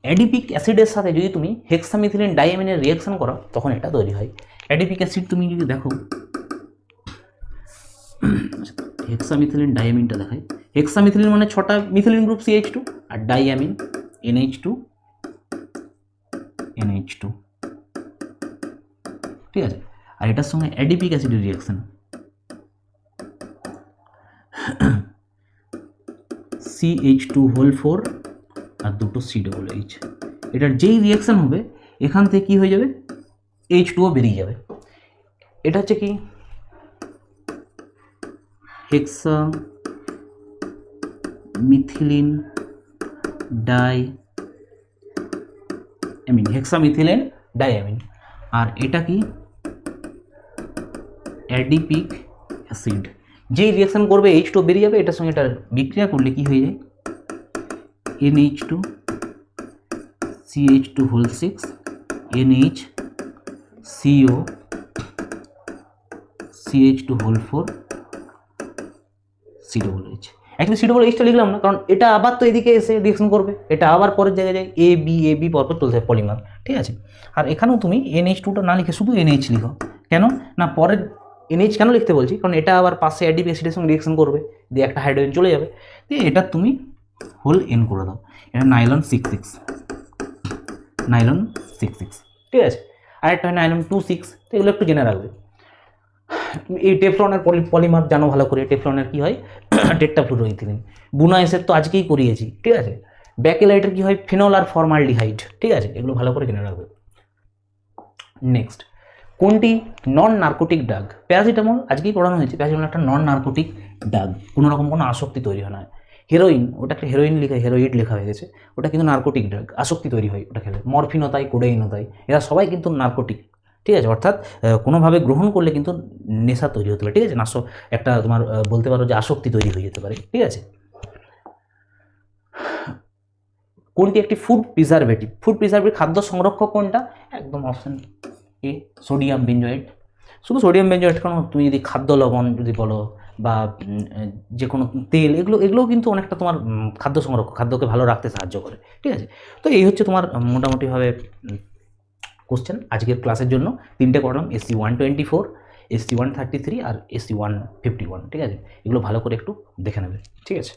অ্যাডিপিক অ্যাসিডের সাথে যদি তুমি হেক্সামিথিলিন ডাইঅ্যামিনের রিঅ্যাকশন করো তখন এটা তৈরি হয়। অ্যাডিপিক অ্যাসিড তুমি যদি দেখো, হেক্সামিথিলিন ডাইঅ্যামিনটা দেখায়, হেক্সামিথিলিন মানে 6টা মিথিলিন গ্রুপ CH2 আর ডাইঅ্যামিন NH2 NH2। ঠিক আছে, আর এটার সঙ্গে অ্যাডিপিক অ্যাসিডের রিঅ্যাকশন CH2 4 আর দুটো COOH, এটার যেই রিঅ্যাকশন হবে এখান থেকে কি হয়ে যাবে, H2O বেরিয়ে যাবে। এটা হচ্ছে কি হেক্সামিথিলিন ডাইঅ্যামিন, হেক্সামিথিলিন ডাইঅ্যামিন, আর এটা কি অ্যাডিপিক অ্যাসিড, যেই রিঅ্যাকশন করবে H2O বেরিয়ে যাবে, এটার সঙ্গে এটা বিক্রিয়া করলে কি হয়ে যায়, NH2 CH2 6 NHCO CH2 4 COOH। Actually COOHটা লিখলাম না, কারণ এটা আবার তো এদিকে এসে রিঅ্যাকশন করবে, এটা আবার পরের জায়গায় যায় AB পরপর চলতে হয় পলিমার। ঠিক আছে, আর এখানেও তুমি NH2টা না লিখে শুধু NH লিখো, কেন না পরের NH কেন লিখতে বলছি, কারণ এটা আবার পাশে অ্যাডিপ অ্যাসিডের সঙ্গে রিঅ্যাকশন করবে, দিয়ে একটা হাইড্রোজেন চলে যাবে, দিয়ে এটা তুমি হোল N করে দাও, এটা নাইলন 66, নাইলন 66। ঠিক আছে, আরেকটা হয় নাইলন 26, তো এগুলো একটু জেনে রাখবে। এই টেফলনের পলিমার জানো ভালো করে, টেফলনের কি হয় টেট্রাফ্লুরোইথিলিন, বুনাইসের তো আজকেই করিয়েছি। ঠিক আছে, ব্যাকেলাইটের কি হয় ফেনল আর ফর্মালডিহাইড। ঠিক আছে, এগুলো ভালো করে জেনে রাখবে। নেক্সট, কোনটি নন নার্কোটিক ড্রাগ, প্যারাসিটামল আজকেই পড়ানো হয়েছে, প্যারাসিটামল একটা নন নার্কোটিক ড্রাগ, কোনো রকম কোনো আসক্তি তৈরি হয় না। হেরোইন, ওটা একটা হেরোইন হেরোইড লেখা হয়ে গেছে, ওটা কিন্তু নার্কোটিক ড্রাগ, আসক্তি তৈরি হয় ওটা খেলে, মরফিনও তাই, কোডেইনও তাই, এরা সবাই কিন্তু নার্কোটিক। ঠিক আছে, অর্থাৎ কোনোভাবে গ্রহণ করলে কিন্তু নেশা তৈরি হতে পারে। ঠিক আছে, একটা তোমার বলতে পারো যে আসক্তি তৈরি হয়ে যেতে পারে। ঠিক আছে, কোনটি একটি ফুড প্রিজারভেটিভ, খাদ্য সংরক্ষক কোনটা, একদম অপশন এ সোডিয়াম বেঞ্জয়েড। শুধু সোডিয়াম বেঞ্জয়েড কেন, তুমি যদি খাদ্য লবণ যদি বলো বা যে কোনো তেল, এগুলোও কিন্তু অনেকটা তোমার খাদ্য সংরক্ষক, খাদ্যকে ভালো রাখতে সাহায্য করে। ঠিক আছে, তো এই হচ্ছে তোমার মোটামুটিভাবে কোশ্চেন আজকের ক্লাসের জন্য। 3টে করলাম, SC 124, SC 133 আর SC 151। ঠিক আছে, এগুলো ভালো করে একটু দেখে নেবে। ঠিক আছে।